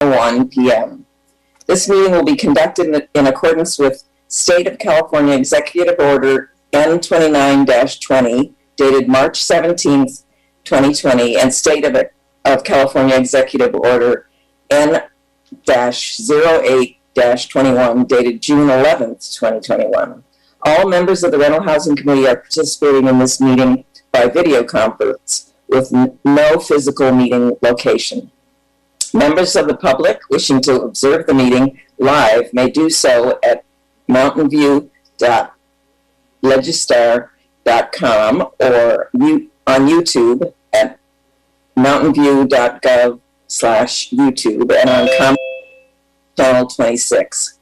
1 p.m. This meeting will be conducted in accordance with State of California Executive Order N29-20, dated March 17th, 2020, and State of California Executive Order N-08-21, dated June 11th, 2021. All members of the Rental Housing Committee are participating in this meeting by video conference with no physical meeting location. Members of the public wishing to observe the meeting live may do so at mountainview.legistar.com or on YouTube at mountainview.gov/YouTube and on Comcast Channel 26.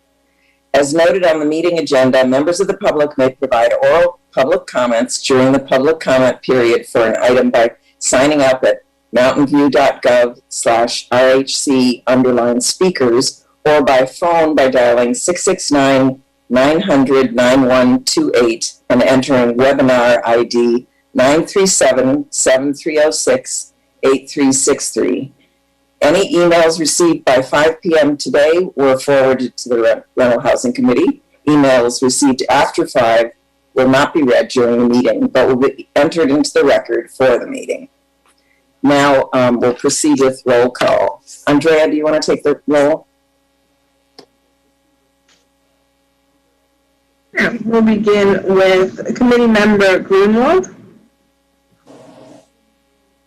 As noted on the meeting agenda, members of the public may provide oral public comments during the public comment period for an item by signing up at mountainview.gov/RHC_speakers or by phone by dialing 669-900-9128 and entering webinar ID 937-7306-8363. Any emails received by 5 p.m. today were forwarded to the Rental Housing Committee. Emails received after 5 will not be read during the meeting, but will be entered into the record for the meeting. Now we'll proceed with roll call. Andrea, do you want to take the roll? Yeah, we'll begin with Committee Member Greenwald.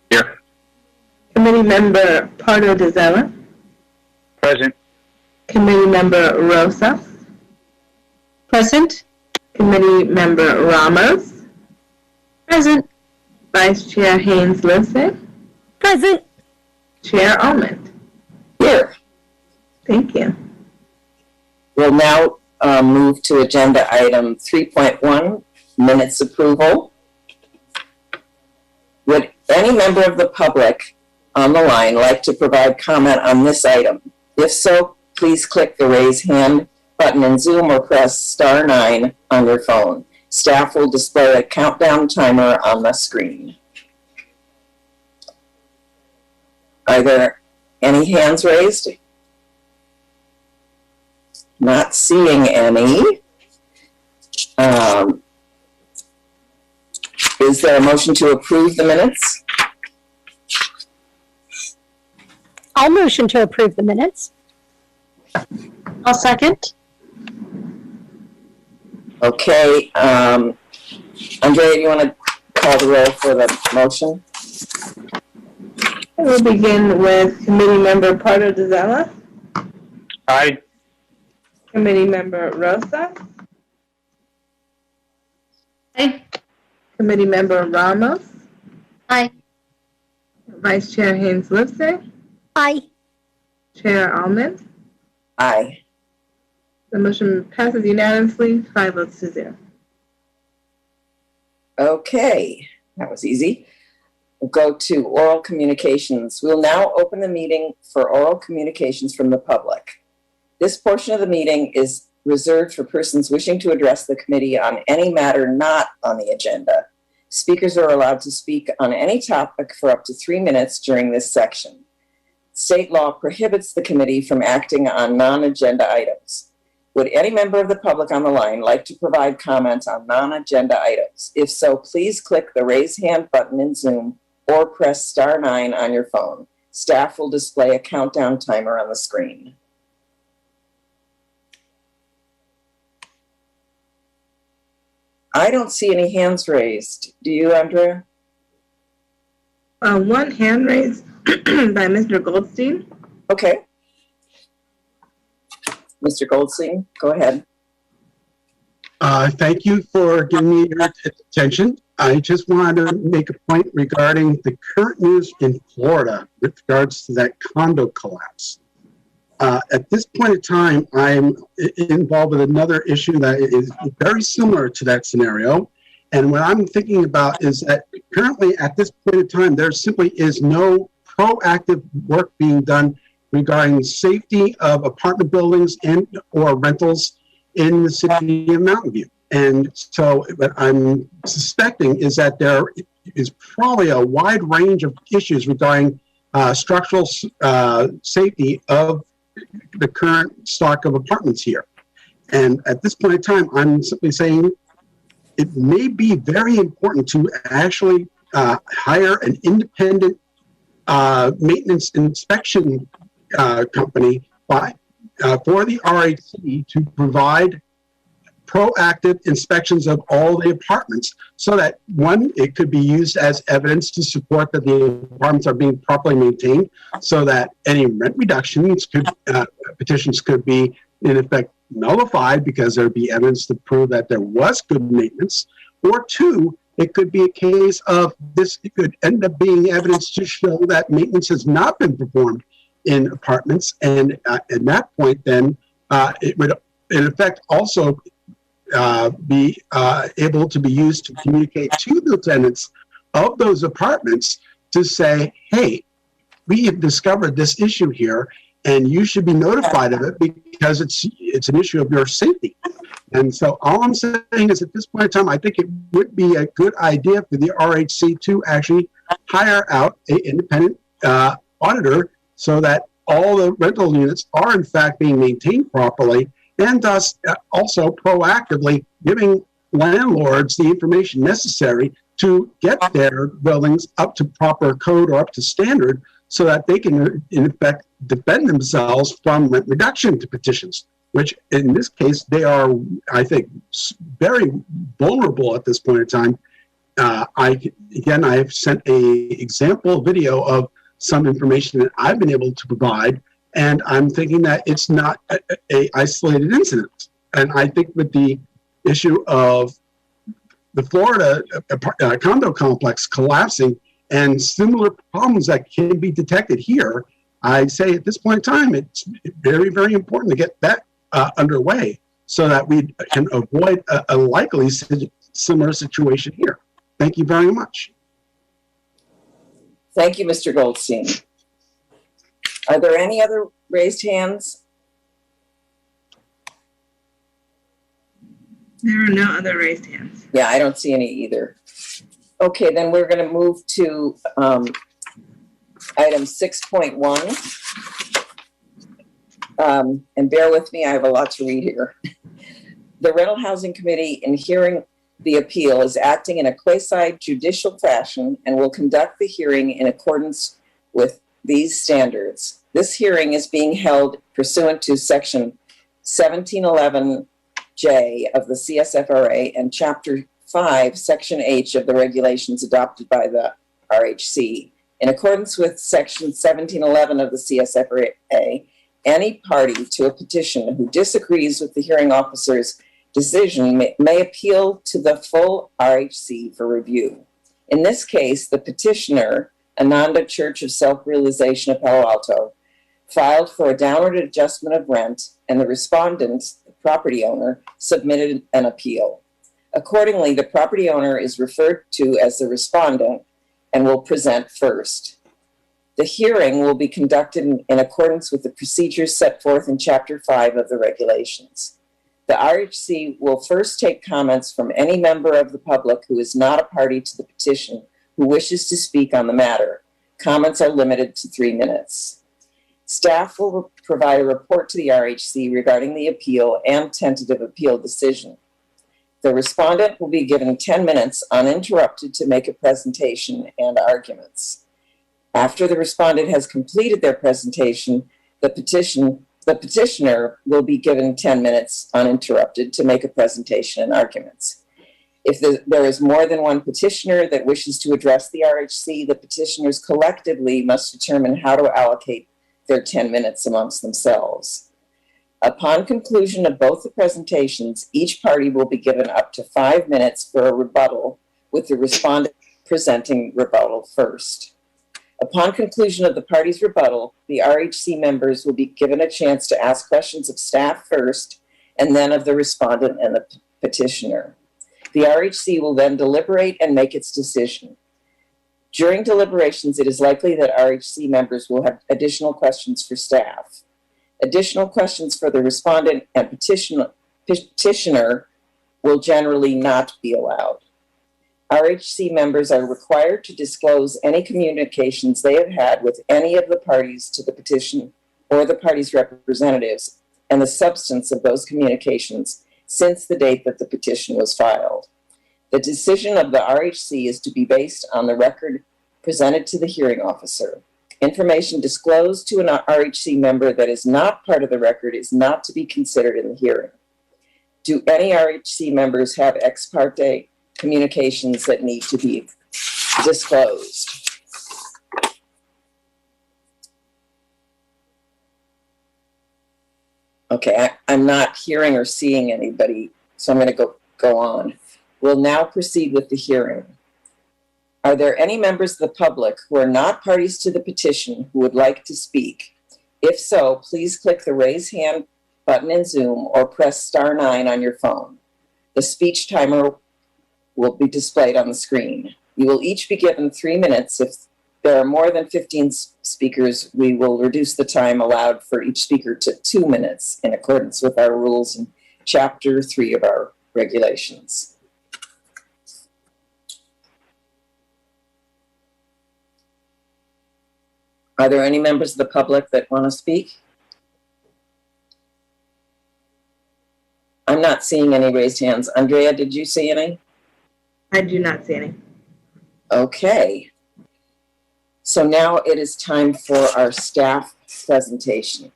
Here. Committee Member Pardo Dizella. Present. Committee Member Rosas. Present. Committee Member Ramos. Present. Vice Chair Haynes-Livesey. Present. Chair Almond. Here. Thank you. We'll now move to agenda item 3.1, minutes approval. Would any member of the public on the line like to provide comment on this item? If so, please click the raise hand button in Zoom or press *9 on your phone. Staff will display a countdown timer on the screen. Are there any hands raised? Not seeing any. Is there a motion to approve the minutes? I'll motion to approve the minutes. I'll second. Okay. Andrea, do you want to call the roll for the motion? We'll begin with Committee Member Pardo Dizella. Aye. Committee Member Rosa. Aye. Committee Member Ramos. Aye. Vice Chair Haynes-Livesey. Aye. Chair Almond. Aye. The motion passes unanimously, 5 votes to 0. Okay, that was easy. We'll go to oral communications. We'll now open the meeting for oral communications from the public. This portion of the meeting is reserved for persons wishing to address the committee on any matter not on the agenda. Speakers are allowed to speak on any topic for up to 3 minutes during this section. State law prohibits the committee from acting on non-agenda items. Would any member of the public on the line like to provide comments on non-agenda items? If so, please click the raise hand button in Zoom or press *9 on your phone. Staff will display a countdown timer on the screen. I don't see any hands raised. Do you, Andrea? One hand raised by Mr. Goldstein. Okay. Mr. Goldstein, go ahead. Thank you for giving me your attention. I just wanted to make a point regarding the current news in Florida with regards to that condo collapse. At this point in time, I'm involved with another issue that is very similar to that scenario. And what I'm thinking about is that currently at this point in time, there simply is no proactive work being done regarding safety of apartment buildings and or rentals in the city of Mountain View. And so what I'm suspecting is that there is probably a wide range of issues regarding structural safety of the current stock of apartments here. And at this point in time, I'm simply saying it may be very important to actually hire an independent maintenance inspection company for the RHC to provide proactive inspections of all the apartments, so that, one, it could be used as evidence to support that the apartments are being properly maintained, so that any rent reductions petitions could be in effect nullified because there would be evidence to prove that there was good maintenance. Or two, it could be a case of this, it could end up being evidence to show that maintenance has not been performed in apartments. And at that point, then it would in effect also be able to be used to communicate to the tenants of those apartments to say, hey, we have discovered this issue here, and you should be notified of it because it's an issue of your safety. And so all I'm saying is, at this point in time, I think it would be a good idea for the RHC to actually hire out an independent auditor, so that all the rental units are in fact being maintained properly, and thus also proactively giving landlords the information necessary to get their buildings up to proper code or up to standard, so that they can, in effect, defend themselves from rent reduction petitions, which in this case, they are, I think, very vulnerable at this point in time. I have sent a example video of some information that I've been able to provide, and I'm thinking that it's not a isolated incident. And I think with the issue of the Florida condo complex collapsing and similar problems that can be detected here, I say at this point in time, it's very, very important to get that underway, so that we can avoid a likely similar situation here. Thank you very much. Thank you, Mr. Goldstein. Are there any other raised hands? There are no other raised hands. Yeah, I don't see any either. Okay, then we're going to move to item 6.1. And bear with me, I have a lot to read here. The Rental Housing Committee, in hearing the appeal, is acting in a quasi-judicial fashion and will conduct the hearing in accordance with these standards. This hearing is being held pursuant to Section 1711J of the CSFRA and Chapter 5, Section H of the regulations adopted by the RHC. In accordance with Section 1711 of the CSFRA, any party to a petition who disagrees with the hearing officer's decision may appeal to the full RHC for review. In this case, the petitioner, Ananda Church of Self-Realization of Palo Alto, filed for a downward adjustment of rent, and the respondent, the property owner, submitted an appeal. Accordingly, the property owner is referred to as the respondent and will present first. The hearing will be conducted in accordance with the procedures set forth in Chapter 5 of the regulations. The RHC will first take comments from any member of the public who is not a party to the petition who wishes to speak on the matter. Comments are limited to 3 minutes. Staff will provide a report to the RHC regarding the appeal and tentative appeal decision. The respondent will be given 10 minutes uninterrupted to make a presentation and arguments. After the respondent has completed their presentation, the petitioner will be given 10 minutes uninterrupted to make a presentation and arguments. If there is more than one petitioner that wishes to address the RHC, the petitioners collectively must determine how to allocate their 10 minutes amongst themselves. Upon conclusion of both the presentations, each party will be given up to 5 minutes for a rebuttal, with the respondent presenting rebuttal first. Upon conclusion of the party's rebuttal, the RHC members will be given a chance to ask questions of staff first, and then of the respondent and the petitioner. The RHC will then deliberate and make its decision. During deliberations, it is likely that RHC members will have additional questions for staff. Additional questions for the respondent and petitioner will generally not be allowed. RHC members are required to disclose any communications they have had with any of the parties to the petition or the party's representatives and the substance of those communications since the date that the petition was filed. The decision of the RHC is to be based on the record presented to the hearing officer. Information disclosed to an RHC member that is not part of the record is not to be considered in the hearing. Do any RHC members have ex parte communications that need to be disclosed? Okay, I'm not hearing or seeing anybody, so I'm going to go on. We'll now proceed with the hearing. Are there any members of the public who are not parties to the petition who would like to speak? If so, please click the raise hand button in Zoom or press *9 on your phone. The speech timer will be displayed on the screen. You will each be given 3 minutes. If there are more than 15 speakers, we will reduce the time allowed for each speaker to 2 minutes in accordance with our rules in Chapter 3 of our regulations. Are there any members of the public that want to speak? I'm not seeing any raised hands. Andrea, did you see any? I do not see any. Okay. So now it is time for our staff presentation.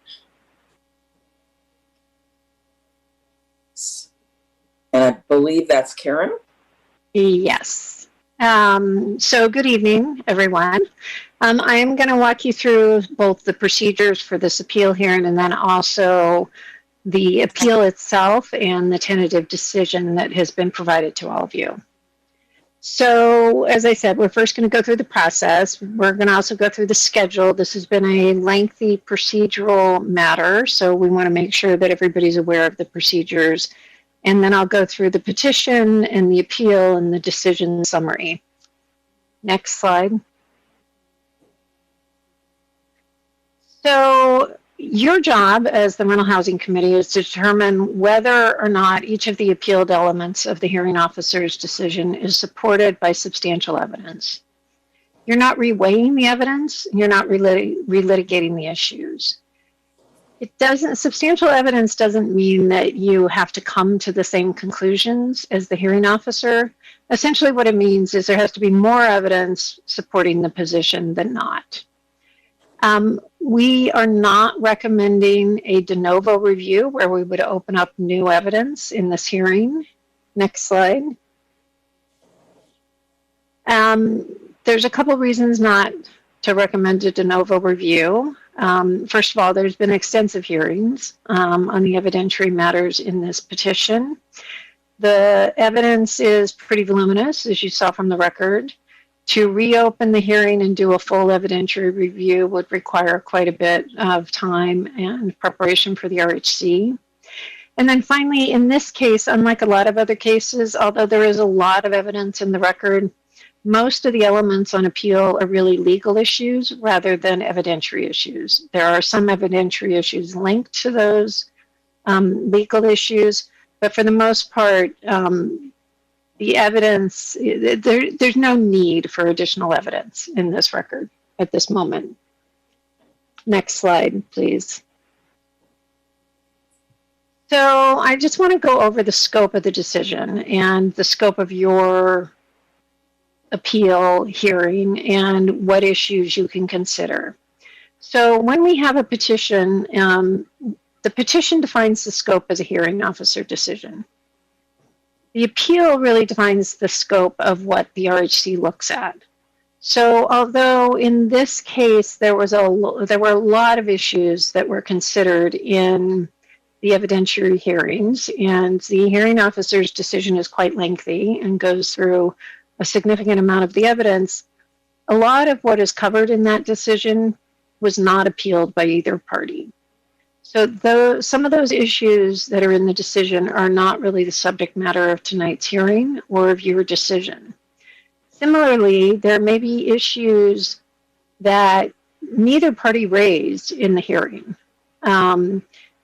And I believe that's Karen? Yes. So good evening, everyone. I am going to walk you through both the procedures for this appeal hearing and then also the appeal itself and the tentative decision that has been provided to all of you. So, as I said, we're first going to go through the process. We're going to also go through the schedule. This has been a lengthy procedural matter, so we want to make sure that everybody's aware of the procedures. And then I'll go through the petition and the appeal and the decision summary. Next slide. So your job as the Rental Housing Committee is to determine whether or not each of the appealed elements of the hearing officer's decision is supported by substantial evidence. You're not reweighing the evidence. You're not relitigating the issues. Substantial evidence doesn't mean that you have to come to the same conclusions as the hearing officer. Essentially what it means is there has to be more evidence supporting the position than not. We are not recommending a de novo review where we would open up new evidence in this hearing. Next slide. There's a couple reasons not to recommend a de novo review. First of all, there's been extensive hearings on the evidentiary matters in this petition. The evidence is pretty voluminous, as you saw from the record. To reopen the hearing and do a full evidentiary review would require quite a bit of time and preparation for the RHC. And then finally, in this case, unlike a lot of other cases, although there is a lot of evidence in the record, most of the elements on appeal are really legal issues rather than evidentiary issues. There are some evidentiary issues linked to those legal issues, but for the most part, the evidence, there's no need for additional evidence in this record at this moment. Next slide, please. So I just want to go over the scope of the decision and the scope of your appeal hearing and what issues you can consider. So when we have a petition, the petition defines the scope as a hearing officer decision. The appeal really defines the scope of what the RHC looks at. So although in this case there were a lot of issues that were considered in the evidentiary hearings, and the hearing officer's decision is quite lengthy and goes through a significant amount of the evidence, a lot of what is covered in that decision was not appealed by either party. So some of those issues that are in the decision are not really the subject matter of tonight's hearing or of your decision. Similarly, there may be issues that neither party raised in the hearing.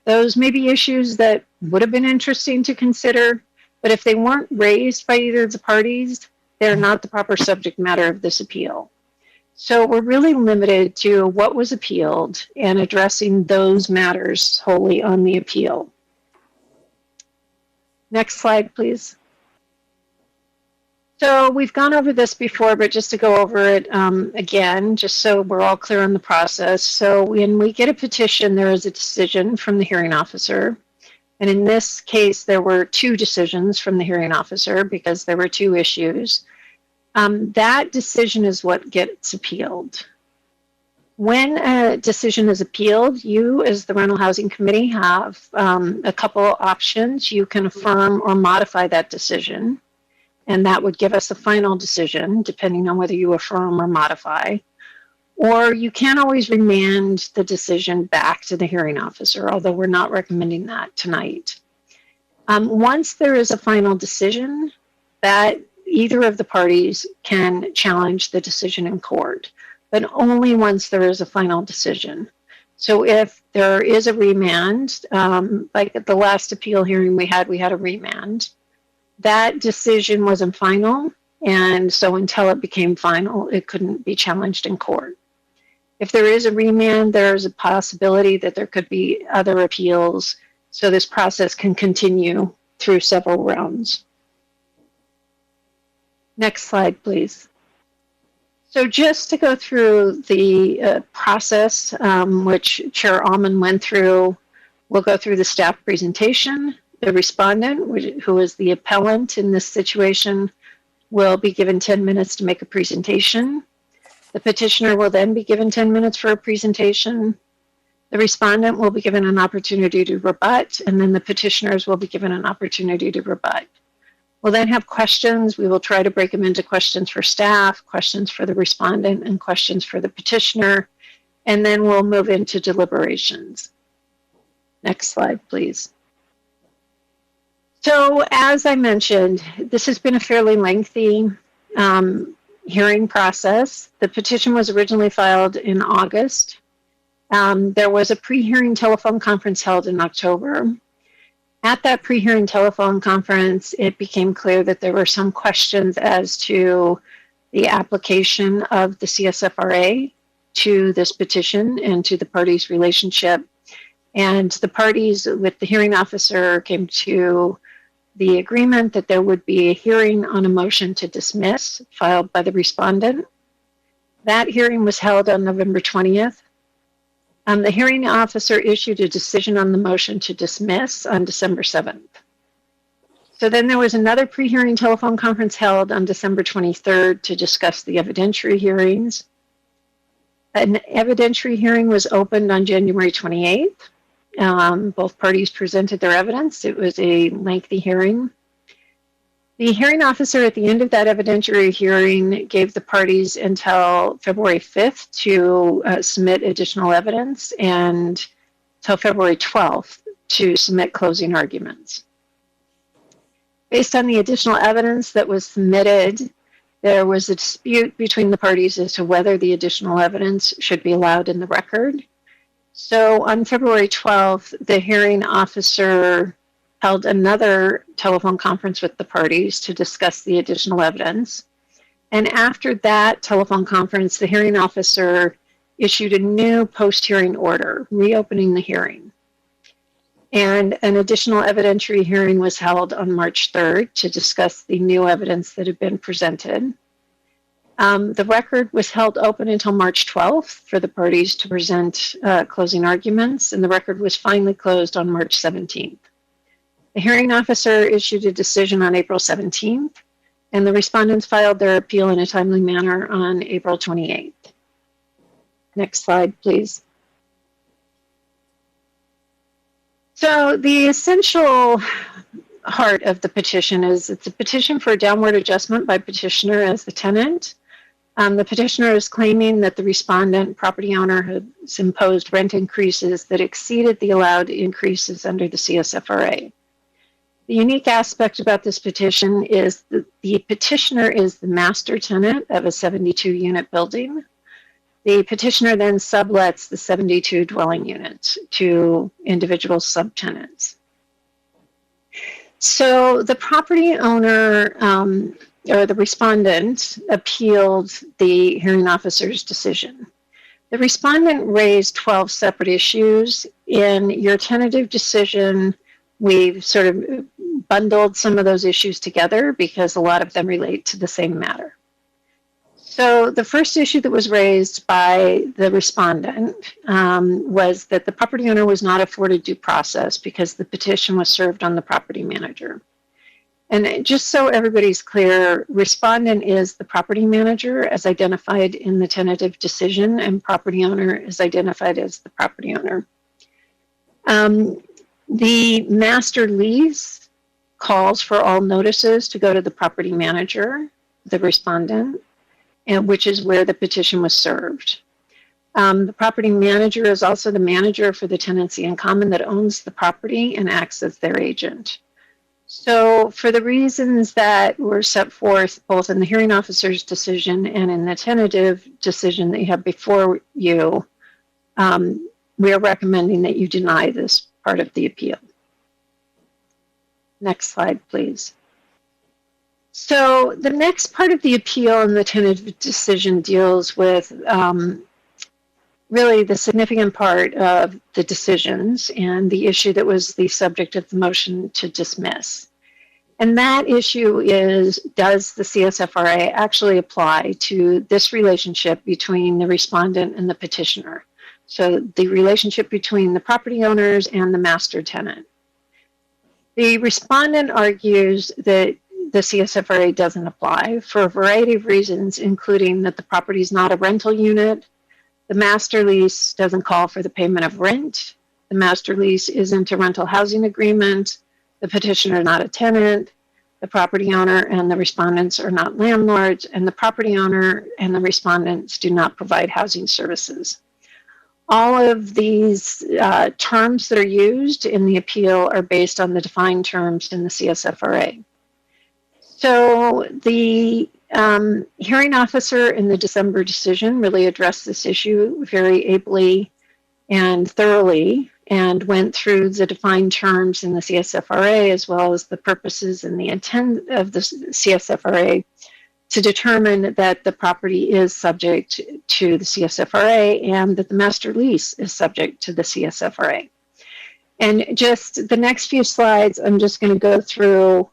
Those may be issues that would have been interesting to consider, but if they weren't raised by either of the parties, they're not the proper subject matter of this appeal. So we're really limited to what was appealed and addressing those matters wholly on the appeal. Next slide, please. So we've gone over this before, but just to go over it again, just so we're all clear on the process. So when we get a petition, there is a decision from the hearing officer. And in this case, there were 2 decisions from the hearing officer because there were 2 issues. That decision is what gets appealed. When a decision is appealed, you as the Rental Housing Committee have a couple options. You can affirm or modify that decision, and that would give us a final decision, depending on whether you affirm or modify. Or you can always remand the decision back to the hearing officer, although we're not recommending that tonight. Once there is a final decision, that either of the parties can challenge the decision in court, but only once there is a final decision. So if there is a remand, like at the last appeal hearing we had a remand. That decision wasn't final, and so until it became final, it couldn't be challenged in court. If there is a remand, there's a possibility that there could be other appeals, so this process can continue through several rounds. Next slide, please. So just to go through the process, which Chair Allman went through, we'll go through the staff presentation. The respondent, who is the appellant in this situation, will be given 10 minutes to make a presentation. The petitioner will then be given 10 minutes for a presentation. The respondent will be given an opportunity to rebut, and then the petitioners will be given an opportunity to rebut. We'll then have questions. We will try to break them into questions for staff, questions for the respondent, and questions for the petitioner, and then we'll move into deliberations. Next slide, please. So as I mentioned, this has been a fairly lengthy hearing process. The petition was originally filed in August. There was a pre-hearing telephone conference held in October. At that pre-hearing telephone conference, it became clear that there were some questions as to the application of the CSFRA to this petition and to the parties' relationship. And the parties with the hearing officer came to the agreement that there would be a hearing on a motion to dismiss filed by the respondent. That hearing was held on November 20th. The hearing officer issued a decision on the motion to dismiss on December 7th. So then there was another pre-hearing telephone conference held on December 23rd to discuss the evidentiary hearings. An evidentiary hearing was opened on January 28th. Both parties presented their evidence. It was a lengthy hearing. The hearing officer at the end of that evidentiary hearing gave the parties until February 5th to submit additional evidence and until February 12th to submit closing arguments. Based on the additional evidence that was submitted, there was a dispute between the parties as to whether the additional evidence should be allowed in the record. So on February 12th, the hearing officer held another telephone conference with the parties to discuss the additional evidence. And after that telephone conference, the hearing officer issued a new post-hearing order, reopening the hearing. And an additional evidentiary hearing was held on March 3rd to discuss the new evidence that had been presented. The record was held open until March 12th for the parties to present closing arguments, and the record was finally closed on March 17th. The hearing officer issued a decision on April 17th, and the respondents filed their appeal in a timely manner on April 28th. Next slide, please. So the essential heart of the petition is it's a petition for a downward adjustment by petitioner as the tenant. The petitioner is claiming that the respondent property owner has imposed rent increases that exceeded the allowed increases under the CSFRA. The unique aspect about this petition is that the petitioner is the master tenant of a 72-unit building. The petitioner then sublets the 72 dwelling units to individual subtenants. So the property owner or the respondent appealed the hearing officer's decision. The respondent raised 12 separate issues. In your tentative decision, we've sort of bundled some of those issues together because a lot of them relate to the same matter. So the first issue that was raised by the respondent was that the property owner was not afforded due process because the petition was served on the property manager. And just so everybody's clear, respondent is the property manager as identified in the tentative decision, and property owner is identified as the property owner. The master lease calls for all notices to go to the property manager, the respondent, and which is where the petition was served. The property manager is also the manager for the tenancy in common that owns the property and acts as their agent. So for the reasons that were set forth both in the hearing officer's decision and in the tentative decision that you have before you, we are recommending that you deny this part of the appeal. Next slide, please. So the next part of the appeal in the tentative decision deals with really the significant part of the decisions and the issue that was the subject of the motion to dismiss. And that issue is, does the CSFRA actually apply to this relationship between the respondent and the petitioner? So the relationship between the property owners and the master tenant. The respondent argues that the CSFRA doesn't apply for a variety of reasons, including that the property is not a rental unit, the master lease doesn't call for the payment of rent, the master lease isn't a rental housing agreement, the petitioner is not a tenant, the property owner and the respondents are not landlords, and the property owner and the respondents do not provide housing services. All of these terms that are used in the appeal are based on the defined terms in the CSFRA. So the hearing officer in the December decision really addressed this issue very ably and thoroughly and went through the defined terms in the CSFRA as well as the purposes and the intent of the CSFRA to determine that the property is subject to the CSFRA and that the master lease is subject to the CSFRA. And just the next few slides, I'm just going to go through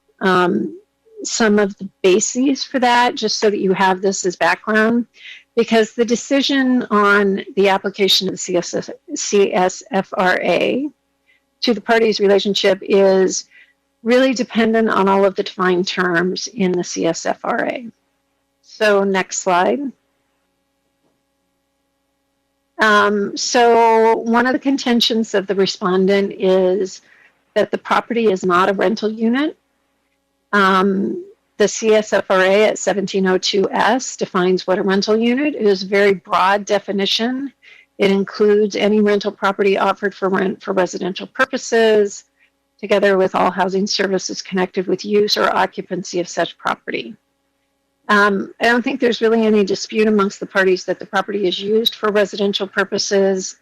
some of the bases for that, just so that you have this as background, because the decision on the application of the CSFRA to the parties' relationship is really dependent on all of the defined terms in the CSFRA. So next slide. So one of the contentions of the respondent is that the property is not a rental unit. The CSFRA at 1702S defines what a rental unit is. A very broad definition. It includes any rental property offered for rent for residential purposes, together with all housing services connected with use or occupancy of such property. I don't think there's really any dispute amongst the parties that the property is used for residential purposes.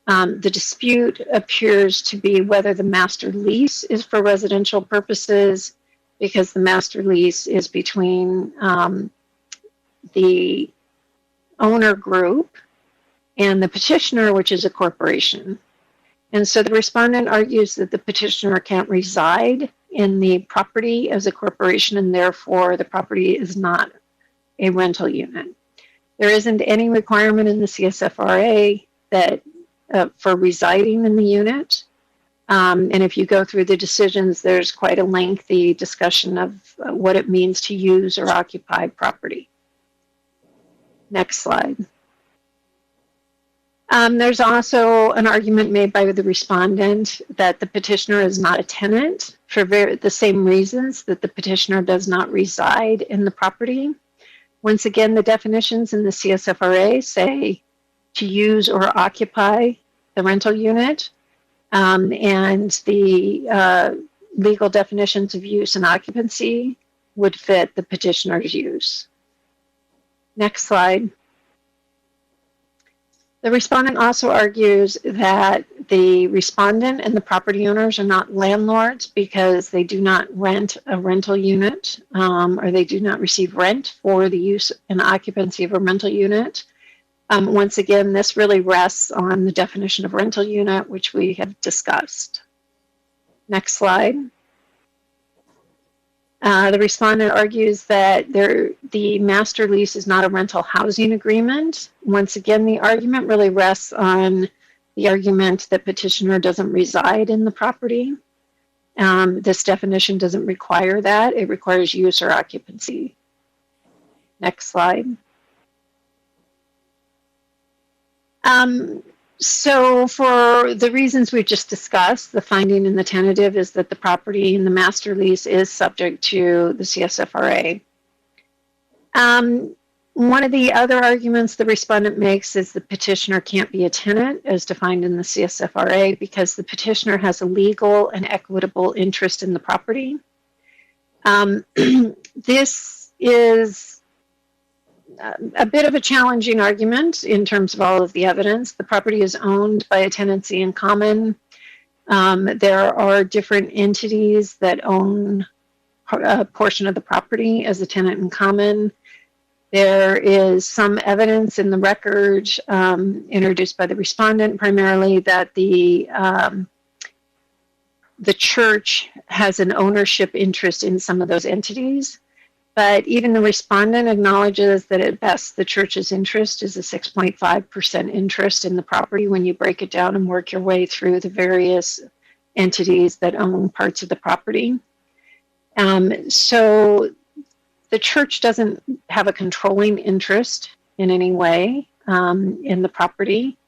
The dispute appears to be whether the master lease is for residential purposes, because the master lease is between the owner group and the petitioner, which is a corporation. And so the respondent argues that the petitioner can't reside in the property as a corporation, and therefore the property is not a rental unit. There isn't any requirement in the CSFRA that for residing in the unit. And if you go through the decisions, there's quite a lengthy discussion of what it means to use or occupy property. Next slide. There's also an argument made by the respondent that the petitioner is not a tenant for the same reasons that the petitioner does not reside in the property. Once again, the definitions in the CSFRA say to use or occupy the rental unit. And the legal definitions of use and occupancy would fit the petitioner's use. Next slide. The respondent also argues that the respondent and the property owners are not landlords because they do not rent a rental unit, or they do not receive rent for the use and occupancy of a rental unit. Once again, this really rests on the definition of rental unit, which we have discussed. Next slide. The respondent argues that the master lease is not a rental housing agreement. Once again, the argument really rests on the argument that petitioner doesn't reside in the property. This definition doesn't require that. It requires use or occupancy. Next slide. So for the reasons we just discussed, the finding in the tentative is that the property in the master lease is subject to the CSFRA. One of the other arguments the respondent makes is the petitioner can't be a tenant as defined in the CSFRA because the petitioner has a legal and equitable interest in the property. This is a bit of a challenging argument in terms of all of the evidence. The property is owned by a tenancy in common. There are different entities that own a portion of the property as a tenant in common. There is some evidence in the record introduced by the respondent primarily that the church has an ownership interest in some of those entities. But even the respondent acknowledges that at best the church's interest is a 6.5% interest in the property when you break it down and work your way through the various entities that own parts of the property. So the church doesn't have a controlling interest in any way in the property.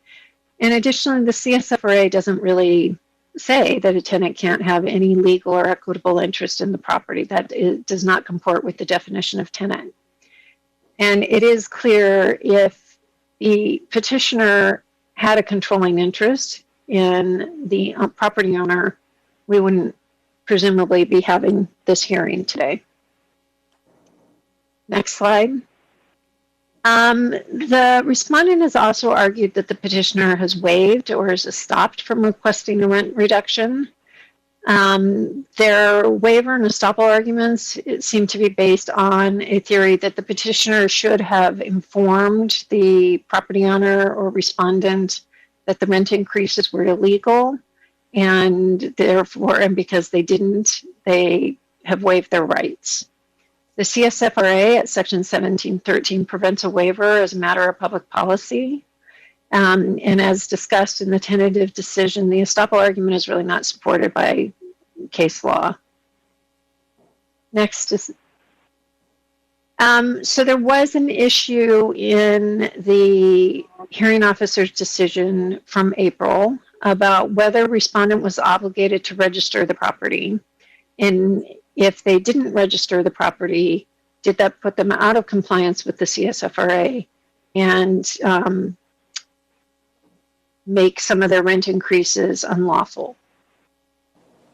And additionally, the CSFRA doesn't really say that a tenant can't have any legal or equitable interest in the property. That does not comport with the definition of tenant. And it is clear if the petitioner had a controlling interest in the property owner, we wouldn't presumably be having this hearing today. Next slide. The respondent has also argued that the petitioner has waived or is stopped from requesting a rent reduction. Their waiver and estoppel arguments seem to be based on a theory that the petitioner should have informed the property owner or respondent that the rent increases were illegal, and therefore, and because they didn't, they have waived their rights. The CSFRA at section 1713 prevents a waiver as a matter of public policy. And as discussed in the tentative decision, the estoppel argument is really not supported by case law. Next is, so there was an issue in the hearing officer's decision from April about whether respondent was obligated to register the property. And if they didn't register the property, did that put them out of compliance with the CSFRA and make some of their rent increases unlawful?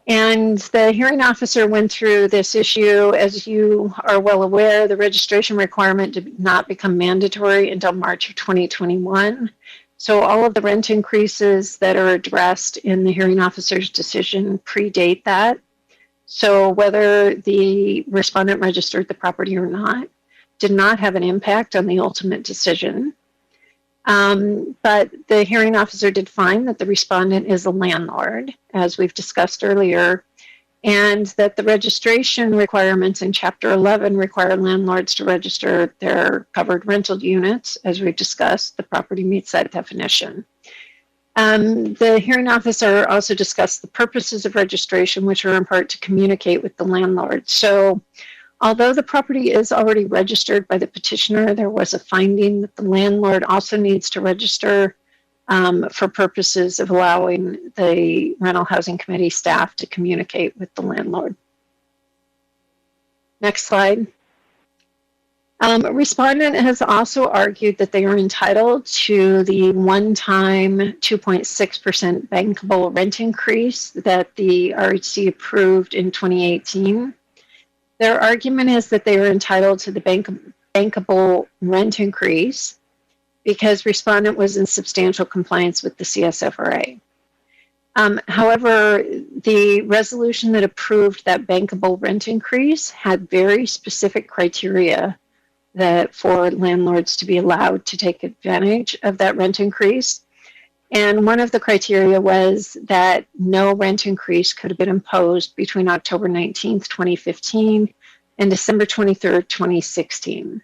And the hearing officer went through this issue. As you are well aware, the registration requirement did not become mandatory until March of 2021. So all of the rent increases that are addressed in the hearing officer's decision predate that. So whether the respondent registered the property or not did not have an impact on the ultimate decision. But the hearing officer did find that the respondent is a landlord, as we've discussed earlier, and that the registration requirements in Chapter 11 require landlords to register their covered rental units. As we've discussed, the property meets that definition. The hearing officer also discussed the purposes of registration, which are in part to communicate with the landlord. So although the property is already registered by the petitioner, there was a finding that the landlord also needs to register for purposes of allowing the rental housing committee staff to communicate with the landlord. Next slide. Respondent has also argued that they are entitled to the one-time 2.6% bankable rent increase that the RHC approved in 2018. Their argument is that they are entitled to the bankable rent increase because respondent was in substantial compliance with the CSFRA. However, the resolution that approved that bankable rent increase had very specific criteria that for landlords to be allowed to take advantage of that rent increase. And one of the criteria was that no rent increase could have been imposed between October 19th, 2015 and December 23rd, 2016.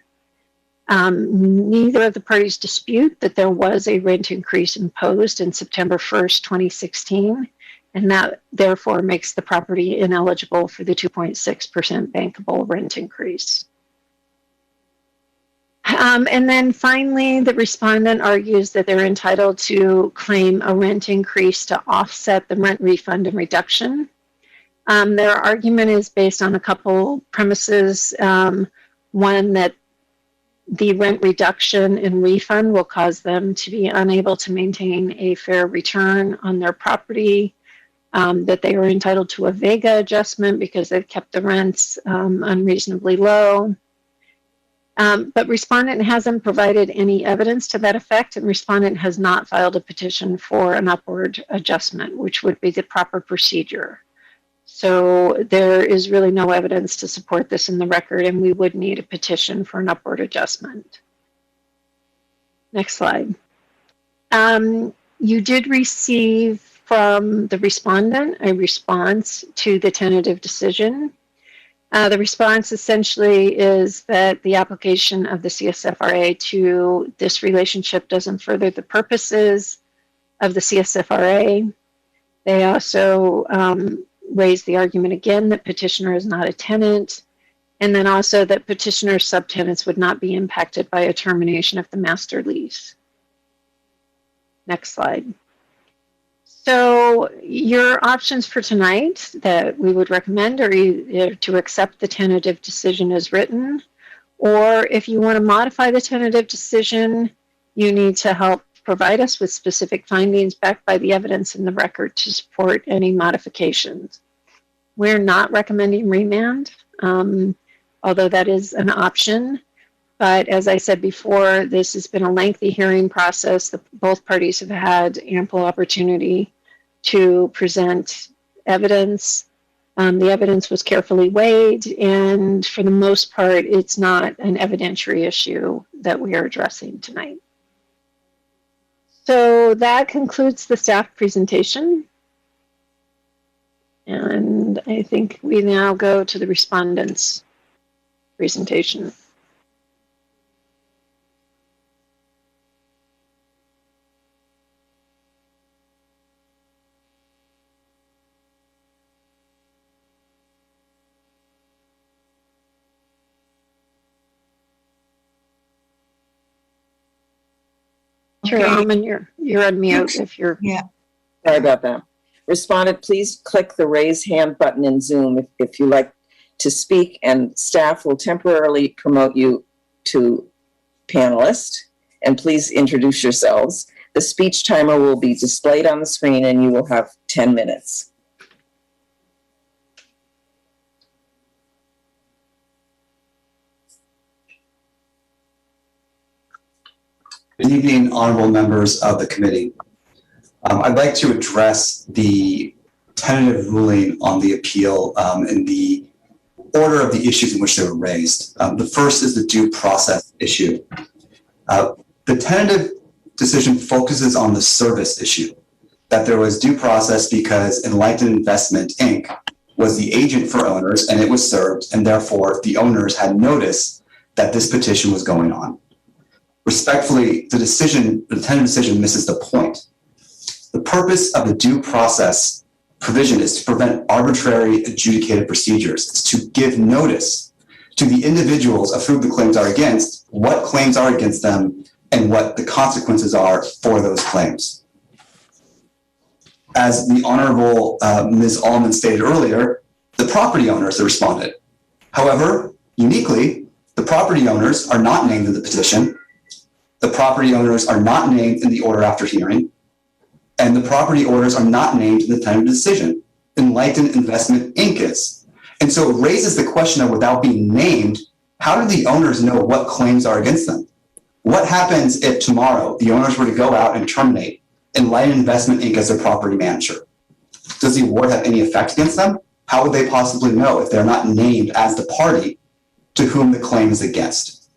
Neither of the parties dispute that there was a rent increase imposed in September 1st, 2016, and that therefore makes the property ineligible for the 2.6% bankable rent increase. And then finally, the respondent argues that they're entitled to claim a rent increase to offset the rent refund and reduction. Their argument is based on a couple premises. One, that the rent reduction and refund will cause them to be unable to maintain a fair return on their property, that they are entitled to a vega adjustment because they've kept the rents unreasonably low. But respondent hasn't provided any evidence to that effect, and respondent has not filed a petition for an upward adjustment, which would be the proper procedure. So there is really no evidence to support this in the record, and we would need a petition for an upward adjustment. Next slide. You did receive from the respondent a response to the tentative decision. The response essentially is that the application of the CSFRA to this relationship doesn't further the purposes of the CSFRA. They also raise the argument again that petitioner is not a tenant, and then also that petitioner's subtenants would not be impacted by a termination of the master lease. Next slide. So your options for tonight that we would recommend are either to accept the tentative decision as written, or if you want to modify the tentative decision, you need to help provide us with specific findings backed by the evidence in the record to support any modifications. We're not recommending remand, although that is an option. But as I said before, this has been a lengthy hearing process. Both parties have had ample opportunity to present evidence. The evidence was carefully weighed, and for the most part, it's not an evidentiary issue that we are addressing tonight. So that concludes the staff presentation. And I think we now go to the respondent's presentation. Sure, Alman, you're on mute if you're... Yeah. Sorry about that. Respondent, please click the raise hand button in Zoom if you like to speak, and staff will temporarily promote you to panelist. And please introduce yourselves. The speech timer will be displayed on the screen, and you will have 10 minutes. Good evening, honorable members of the committee. I'd like to address the tentative ruling on the appeal in the order of the issues in which they were raised. The first is the due process issue. The tentative decision focuses on the service issue, that there was due process because Enlightened Investment, Inc. was the agent for owners and it was served, and therefore the owners had notice that this petition was going on. Respectfully, the tentative decision misses the point. The purpose of the due process provision is to prevent arbitrary adjudicated procedures. It's to give notice to the individuals of whom the claims are against, what claims are against them, and what the consequences are for those claims. As the Honorable Ms. Allman stated earlier, the property owner is the respondent. However, uniquely, the property owners are not named in the petition. The property owners are not named in the order after hearing, and the property owners are not named in the tentative decision. Enlightened Investment, Inc. is. And so it raises the question of, without being named, how do the owners know what claims are against them? What happens if tomorrow the owners were to go out and terminate Enlightened Investment, Inc. as their property manager? Does the award have any effect against them? How would they possibly know if they're not named as the party to whom the claim is against?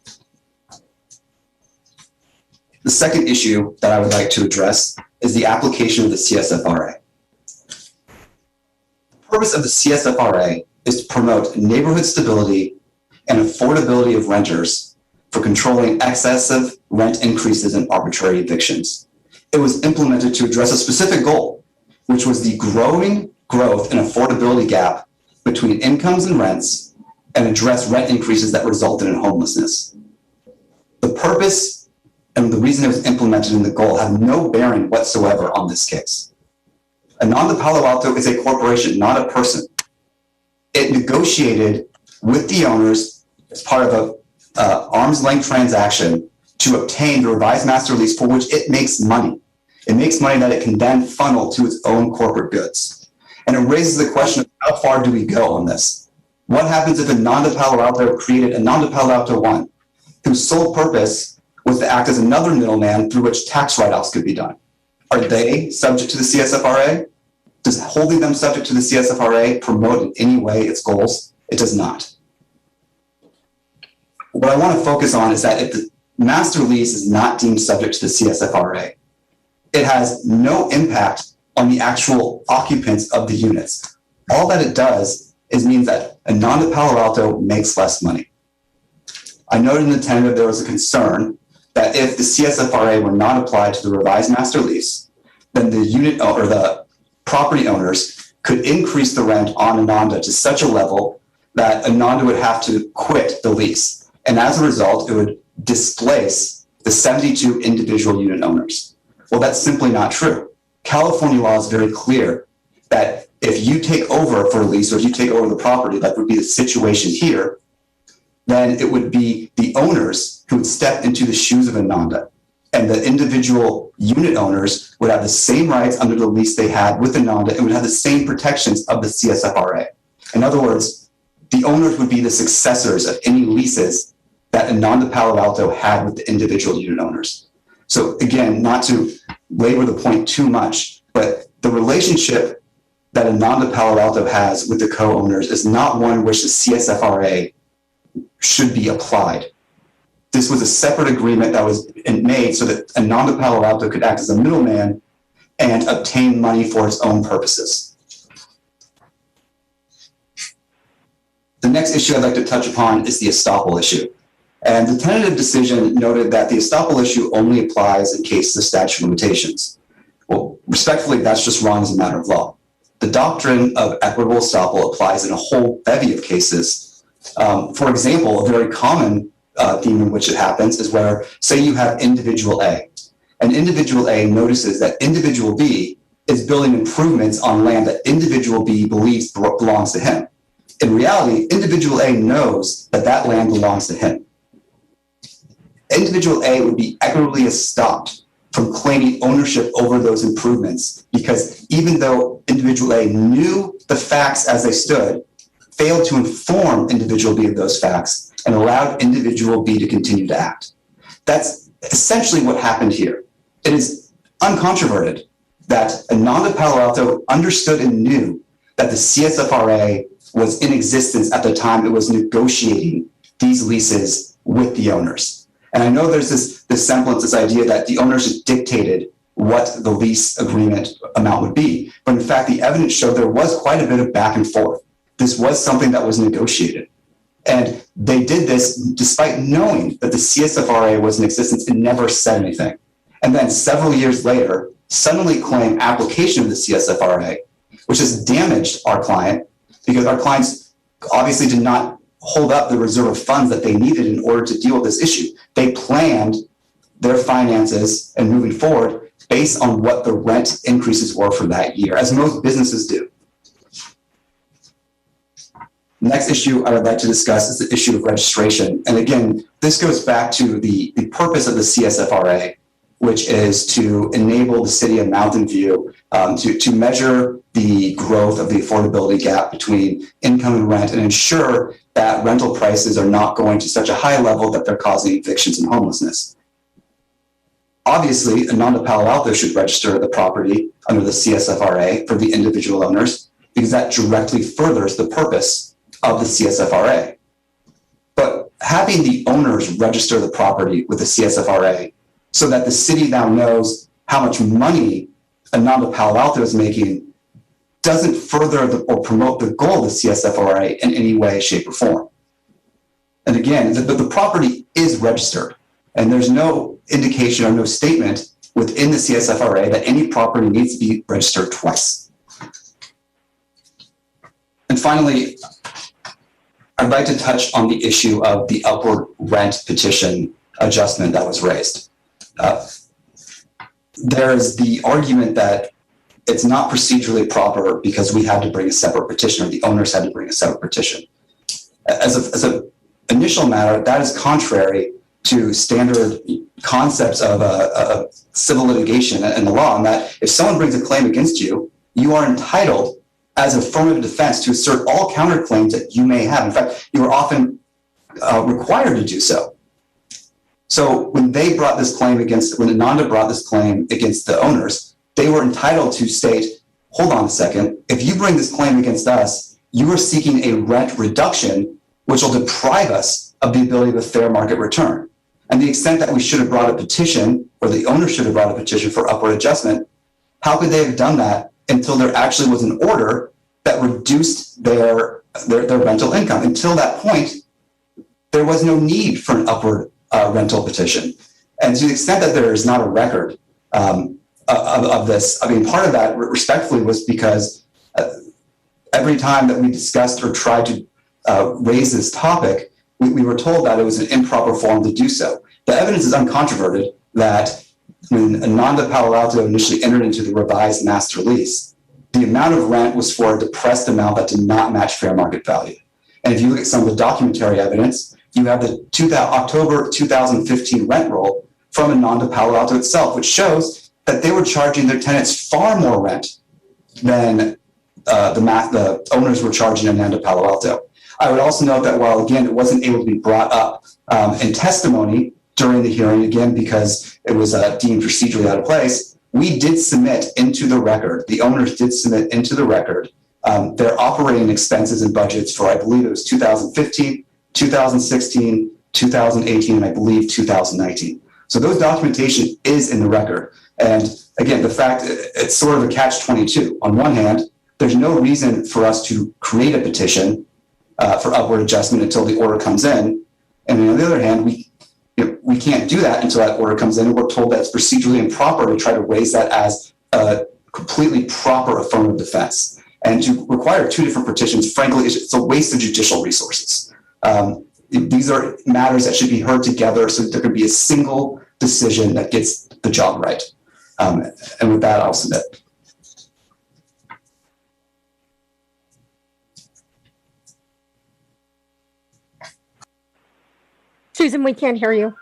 The second issue that I would like to address is the application of the CSFRA. The purpose of the CSFRA is to promote neighborhood stability and affordability of renters for controlling excessive rent increases and arbitrary evictions. It was implemented to address a specific goal, which was the growing growth and affordability gap between incomes and rents, and address rent increases that resulted in homelessness. The purpose and the reason it was implemented in the goal have no bearing whatsoever on this case. Ananda Palo Alto is a corporation, not a person. It negotiated with the owners as part of a arm's length transaction to obtain the revised master lease for which it makes money. It makes money that it can then funnel to its own corporate goods. And it raises the question of how far do we go on this? What happens if Ananda Palo Alto created Ananda Palo Alto 1, whose sole purpose was to act as another middleman through which tax write-offs could be done? Are they subject to the CSFRA? Does holding them subject to the CSFRA promote in any way its goals? It does not. What I want to focus on is that if the master lease is not deemed subject to the CSFRA, it has no impact on the actual occupants of the units. All that it does is means that Ananda Palo Alto makes less money. I noted in the tentative there was a concern that if the CSFRA were not applied to the revised master lease, then the unit or the property owners could increase the rent on Ananda to such a level that Ananda would have to quit the lease. And as a result, it would displace the 72 individual unit owners. Well, that's simply not true. California law is very clear that if you take over for a lease or if you take over the property, that would be the situation here, then it would be the owners who would step into the shoes of Ananda. And the individual unit owners would have the same rights under the lease they had with Ananda and would have the same protections of the CSFRA. In other words, the owners would be the successors of any leases that Ananda Palo Alto had with the individual unit owners. So again, not to labor the point too much, but the relationship that Ananda Palo Alto has with the co-owners is not one in which the CSFRA should be applied. This was a separate agreement that was made so that Ananda Palo Alto could act as a middleman and obtain money for its own purposes. The next issue I'd like to touch upon is the Estoppel issue. And the tentative decision noted that the Estoppel issue only applies in cases of statute of limitations. Well, respectfully, that's just wrong as a matter of law. The doctrine of equitable estoppel applies in a whole bevy of cases. For example, a very common theme in which it happens is where, say you have individual A, and individual A notices that individual B is building improvements on land that individual B believes belongs to him. In reality, individual A knows that that land belongs to him. Individual A would be equitably estopped from claiming ownership over those improvements because even though individual A knew the facts as they stood, failed to inform individual B of those facts and allowed individual B to continue to act. That's essentially what happened here. It is uncontroverted that Ananda Palo Alto understood and knew that the CSFRA was in existence at the time it was negotiating these leases with the owners. And I know there's this semblance, this idea that the owners dictated what the lease agreement amount would be. But in fact, the evidence showed there was quite a bit of back and forth. This was something that was negotiated. And they did this despite knowing that the CSFRA was in existence and never said anything. And then several years later, suddenly claim application of the CSFRA, which has damaged our client because our clients obviously did not hold up the reserve of funds that they needed in order to deal with this issue. They planned their finances and moving forward based on what the rent increases were for that year, as most businesses do. Next issue I would like to discuss is the issue of registration. And again, this goes back to the purpose of the CSFRA, which is to enable the city of Mountain View to measure the growth of the affordability gap between income and rent and ensure that rental prices are not going to such a high level that they're causing evictions and homelessness. Obviously, Ananda Palo Alto should register the property under the CSFRA for the individual owners because that directly furthers the purpose of the CSFRA. But having the owners register the property with the CSFRA so that the city now knows how much money Ananda Palo Alto is making doesn't further or promote the goal of the CSFRA in any way, shape, or form. And again, the property is registered, and there's no indication or no statement within the CSFRA that any property needs to be registered twice. And finally, I'd like to touch on the issue of the upward rent petition adjustment that was raised. There's the argument that it's not procedurally proper because we had to bring a separate petition, or the owners had to bring a separate petition. As an initial matter, that is contrary to standard concepts of civil litigation and the law, and that if someone brings a claim against you, you are entitled as affirmative defense to assert all counterclaims that you may have. In fact, you are often required to do so. So when they brought this claim against, when Ananda brought this claim against the owners, they were entitled to state, hold on a second, if you bring this claim against us, you are seeking a rent reduction, which will deprive us of the ability of a fair market return. And the extent that we should have brought a petition, or the owner should have brought a petition for upward adjustment, how could they have done that until there actually was an order that reduced their rental income? Until that point, there was no need for an upward rental petition. And to the extent that there is not a record of this, I mean, part of that, respectfully, was because every time that we discussed or tried to raise this topic, we were told that it was an improper form to do so. The evidence is uncontroverted that when Ananda Palo Alto initially entered into the revised master lease, the amount of rent was for a depressed amount that did not match fair market value. And if you look at some of the documentary evidence, you have the October 2015 rent roll from Ananda Palo Alto itself, which shows that they were charging their tenants far more rent than the owners were charging Ananda Palo Alto. I would also note that while, again, it wasn't able to be brought up in testimony during the hearing, again, because it was deemed procedurally out of place, we did submit into the record, the owners did submit into the record their operating expenses and budgets for, I believe it was 2015, 2016, 2018, and I believe 2019. So those documentation is in the record. And again, the fact it's sort of a catch-22. On one hand, there's no reason for us to create a petition for upward adjustment until the order comes in. And on the other hand, we can't do that until that order comes in, and we're told that it's procedurally improper to try to raise that as a completely proper affirmative defense. And to require two different petitions, frankly, it's a waste of judicial resources. These are matters that should be heard together so that there can be a single decision that gets the job right. And with that, I'll submit. Susan, we can't hear you.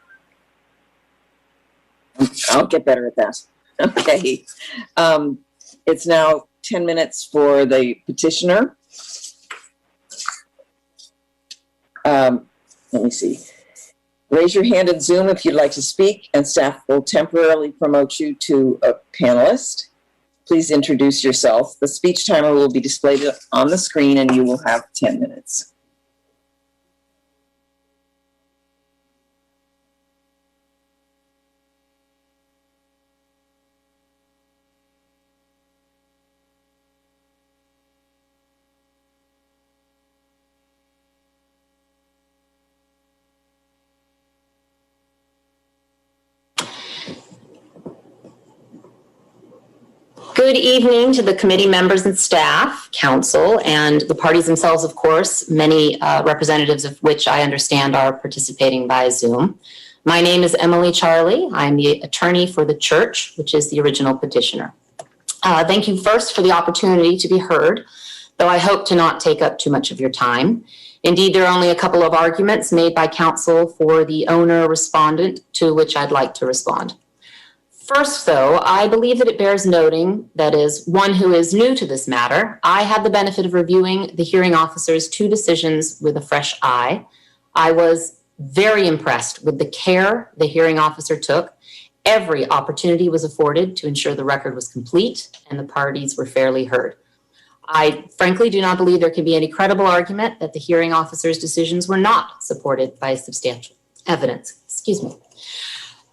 I'll get better at that. Okay. It's now 10 minutes for the petitioner. Let me see. Raise your hand in Zoom if you'd like to speak, and staff will temporarily promote you to a panelist. Please introduce yourself. The speech timer will be displayed on the screen, and you will have 10 minutes. Good evening to the committee members and staff, council, and the parties themselves, of course, many representatives of which I understand are participating via Zoom. My name is Emily Charlie. I'm the attorney for the church, which is the original petitioner. Thank you first for the opportunity to be heard, though I hope to not take up too much of your time. Indeed, there are only a couple of arguments made by counsel for the owner respondent to which I'd like to respond. First, though, I believe that it bears noting that as one who is new to this matter, I had the benefit of reviewing the hearing officer's two decisions with a fresh eye. I was very impressed with the care the hearing officer took every opportunity was afforded to ensure the record was complete and the parties were fairly heard. I frankly do not believe there can be any credible argument that the hearing officer's decisions were not supported by substantial evidence. Excuse me.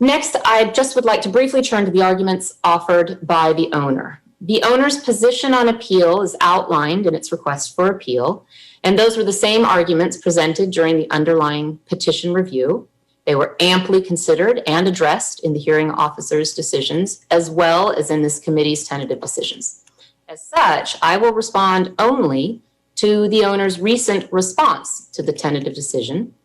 Next, I just would like to briefly turn to the arguments offered by the owner. The owner's position on appeal is outlined in its request for appeal, and those were the same arguments presented during the underlying petition review. They were amply considered and addressed in the hearing officer's decisions, as well as in this committee's tentative decisions. As such, I will respond only to the owner's recent response to the tentative decision.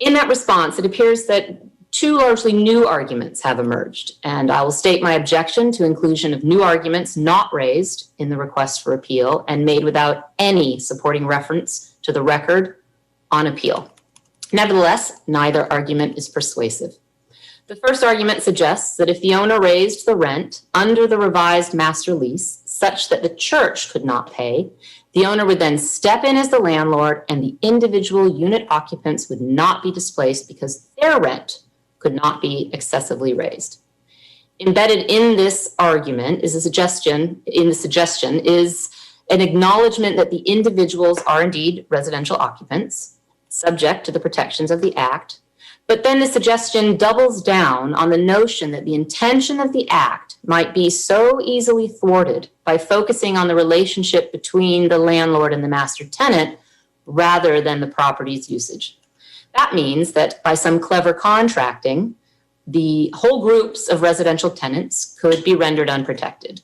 In that response, it appears that two largely new arguments have emerged, and I will state my objection to inclusion of new arguments not raised in the request for appeal and made without any supporting reference to the record on appeal. Nevertheless, neither argument is persuasive. The first argument suggests that if the owner raised the rent under the revised master lease such that the church could not pay, the owner would then step in as the landlord and the individual unit occupants would not be displaced because their rent could not be excessively raised. Embedded in this argument is a suggestion, is an acknowledgement that the individuals are indeed residential occupants, subject to the protections of the Act. But then the suggestion doubles down on the notion that the intention of the Act might be so easily thwarted by focusing on the relationship between the landlord and the master tenant rather than the property's usage. That means that by some clever contracting, the whole groups of residential tenants could be rendered unprotected.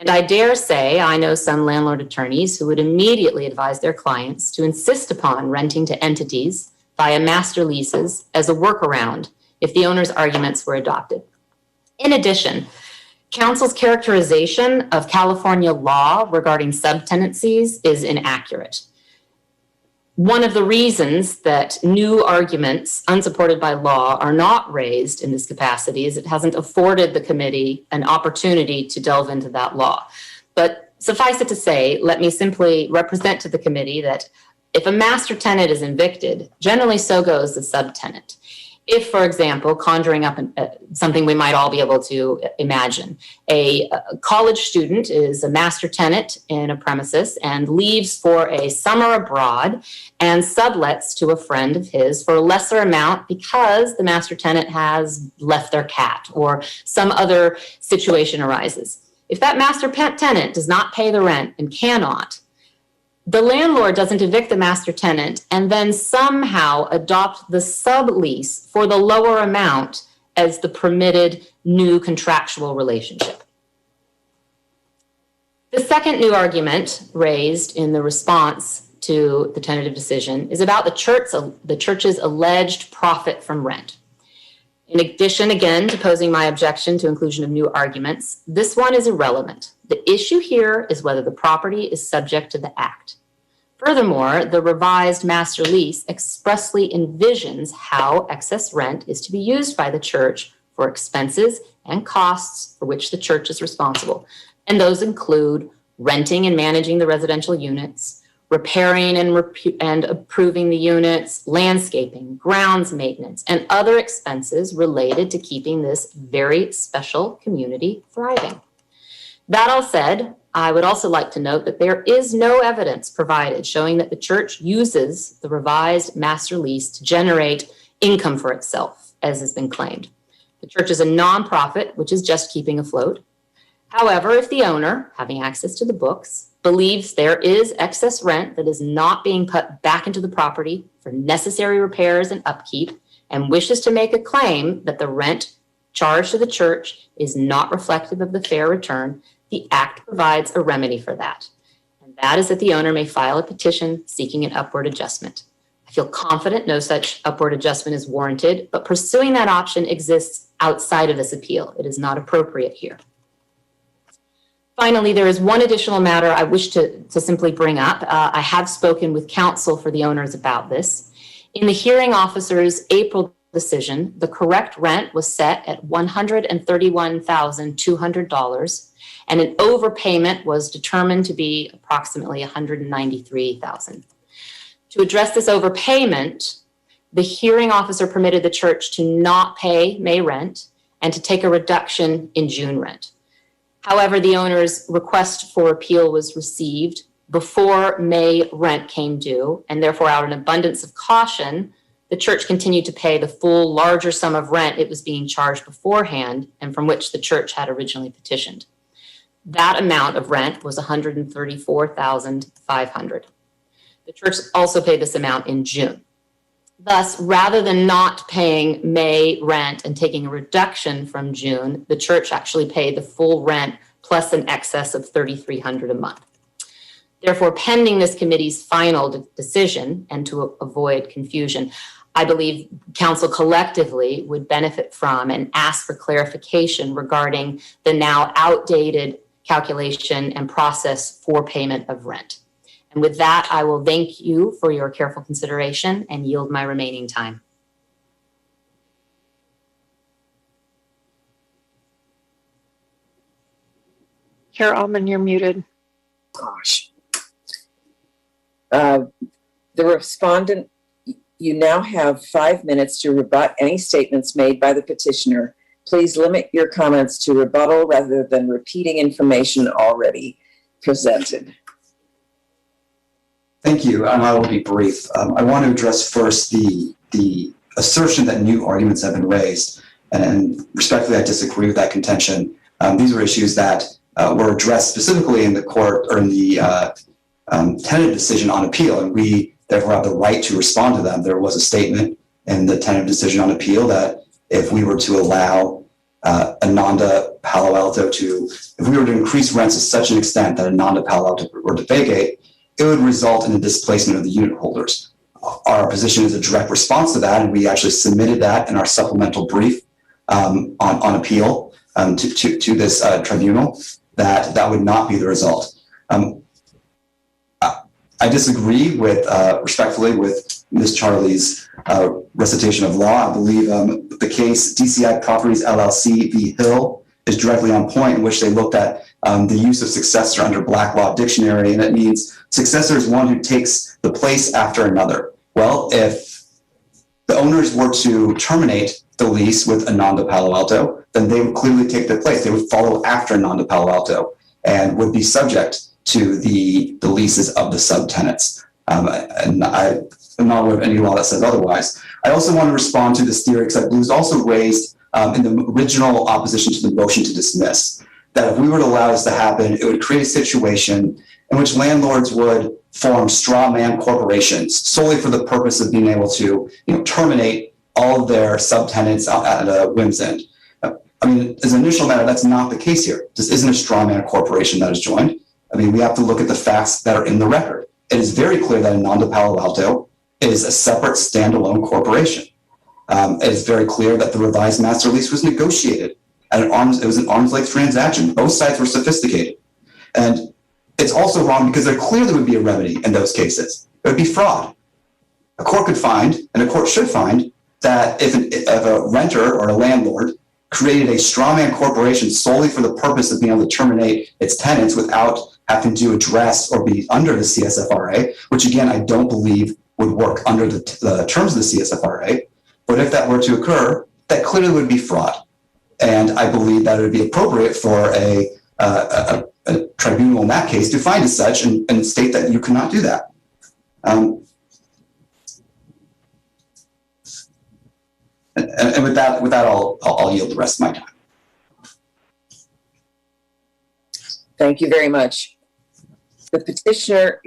And I dare say I know some landlord attorneys who would immediately advise their clients to insist upon renting to entities via master leases as a workaround if the owner's arguments were adopted. In addition, counsel's characterization of California law regarding subtenancies is inaccurate. One of the reasons that new arguments unsupported by law are not raised in this capacity is it hasn't afforded the committee an opportunity to delve into that law. But suffice it to say, let me simply represent to the committee that if a master tenant is evicted, generally so goes the subtenant. If, for example, conjuring up something we might all be able to imagine, a college student is a master tenant in a premises and leaves for a summer abroad and sublets to a friend of his for a lesser amount because the master tenant has left their cat or some other situation arises. If that master tenant does not pay the rent and cannot, the landlord doesn't evict the master tenant and then somehow adopt the sublease for the lower amount as the permitted new contractual relationship. The second new argument raised in the response to the tentative decision is about the church's alleged profit from rent. In addition, again, to posing my objection to inclusion of new arguments, this one is irrelevant. The issue here is whether the property is subject to the Act. Furthermore, the revised master lease expressly envisions how excess rent is to be used by the church for expenses and costs for which the church is responsible. And those include renting and managing the residential units, repairing and improving the units, landscaping, grounds maintenance, and other expenses related to keeping this very special community thriving. That all said, I would also like to note that there is no evidence provided showing that the church uses the revised master lease to generate income for itself, as has been claimed. The church is a nonprofit, which is just keeping afloat. However, if the owner, having access to the books, believes there is excess rent that is not being put back into the property for necessary repairs and upkeep, and wishes to make a claim that the rent charged to the church is not reflective of the fair return, the Act provides a remedy for that. And that is that the owner may file a petition seeking an upward adjustment. I feel confident no such upward adjustment is warranted, but pursuing that option exists outside of this appeal. It is not appropriate here. Finally, there is one additional matter I wish to simply bring up. I have spoken with counsel for the owners about this. In the hearing officer's April decision, the correct rent was set at $131,200, and an overpayment was determined to be approximately $193,000. To address this overpayment, the hearing officer permitted the church to not pay May rent and to take a reduction in June rent. However, the owner's request for appeal was received before May rent came due, and therefore, out of an abundance of caution, the church continued to pay the full larger sum of rent it was being charged beforehand and from which the church had originally petitioned. That amount of rent was $134,500. The church also paid this amount in June. Thus, rather than not paying May rent and taking a reduction from June, the church actually paid the full rent plus an excess of $3,300 a month. Therefore, pending this committee's final decision and to avoid confusion, I believe council collectively would benefit from and ask for clarification regarding the now outdated calculation and process for payment of rent. And with that, I will thank you for your careful consideration and yield my remaining time. Chair Almond, you're muted. Gosh. The respondent, you now have 5 minutes to rebut any statements made by the petitioner. Please limit your comments to rebuttal rather than repeating information already presented. Thank you, and I will be brief. I want to address first the assertion that new arguments have been raised, and respectfully, I disagree with that contention. These are issues that were addressed specifically in the court or in the tentative decision on appeal, and we therefore have the right to respond to them. There was a statement in the tentative decision on appeal that if we were to allow Ananda Palo Alto if we were to increase rents to such an extent that Ananda Palo Alto were to vacate, it would result in the displacement of the unit holders. Our position is a direct response to that, and we actually submitted that in our supplemental brief on appeal to this tribunal, that would not be the result. I disagree respectfully with Ms. Charlie's recitation of law. I believe the case DCI Properties LLC v. Hill is directly on point, in which they looked at the use of successor under Black Law Dictionary, and it means successor is one who takes the place after another. Well, if the owners were to terminate the lease with Ananda Palo Alto, then they would clearly take their place. They would follow after Ananda Palo Alto and would be subject to the leases of the subtenants. And I'm not aware of any law that says otherwise. I also want to respond to this theory, because I believe it was also raised in the original opposition to the motion to dismiss, that if we were to allow this to happen, it would create a situation in which landlords would form straw man corporations solely for the purpose of being able to terminate all of their subtenants at a whim's end. I mean, as an initial matter, that's not the case here. This isn't a straw man corporation that is joined. I mean, we have to look at the facts that are in the record. It is very clear that Ananda Palo Alto is a separate standalone corporation. It is very clear that the revised master lease was negotiated at it was an arm's length transaction. Both sides were sophisticated. And it's also wrong because there clearly would be a remedy in those cases. It would be fraud. A court could find, and a court should find, that if a renter or a landlord created a strawman corporation solely for the purpose of being able to terminate its tenants without having to address or be under the CSFRA, which again, I don't believe would work under the terms of the CSFRA. But if that were to occur, that clearly would be fraud. And I believe that it would be appropriate for a tribunal in that case to find as such and state that you cannot do that. And with that, I'll yield the rest of my time. Thank you very much. The petitioner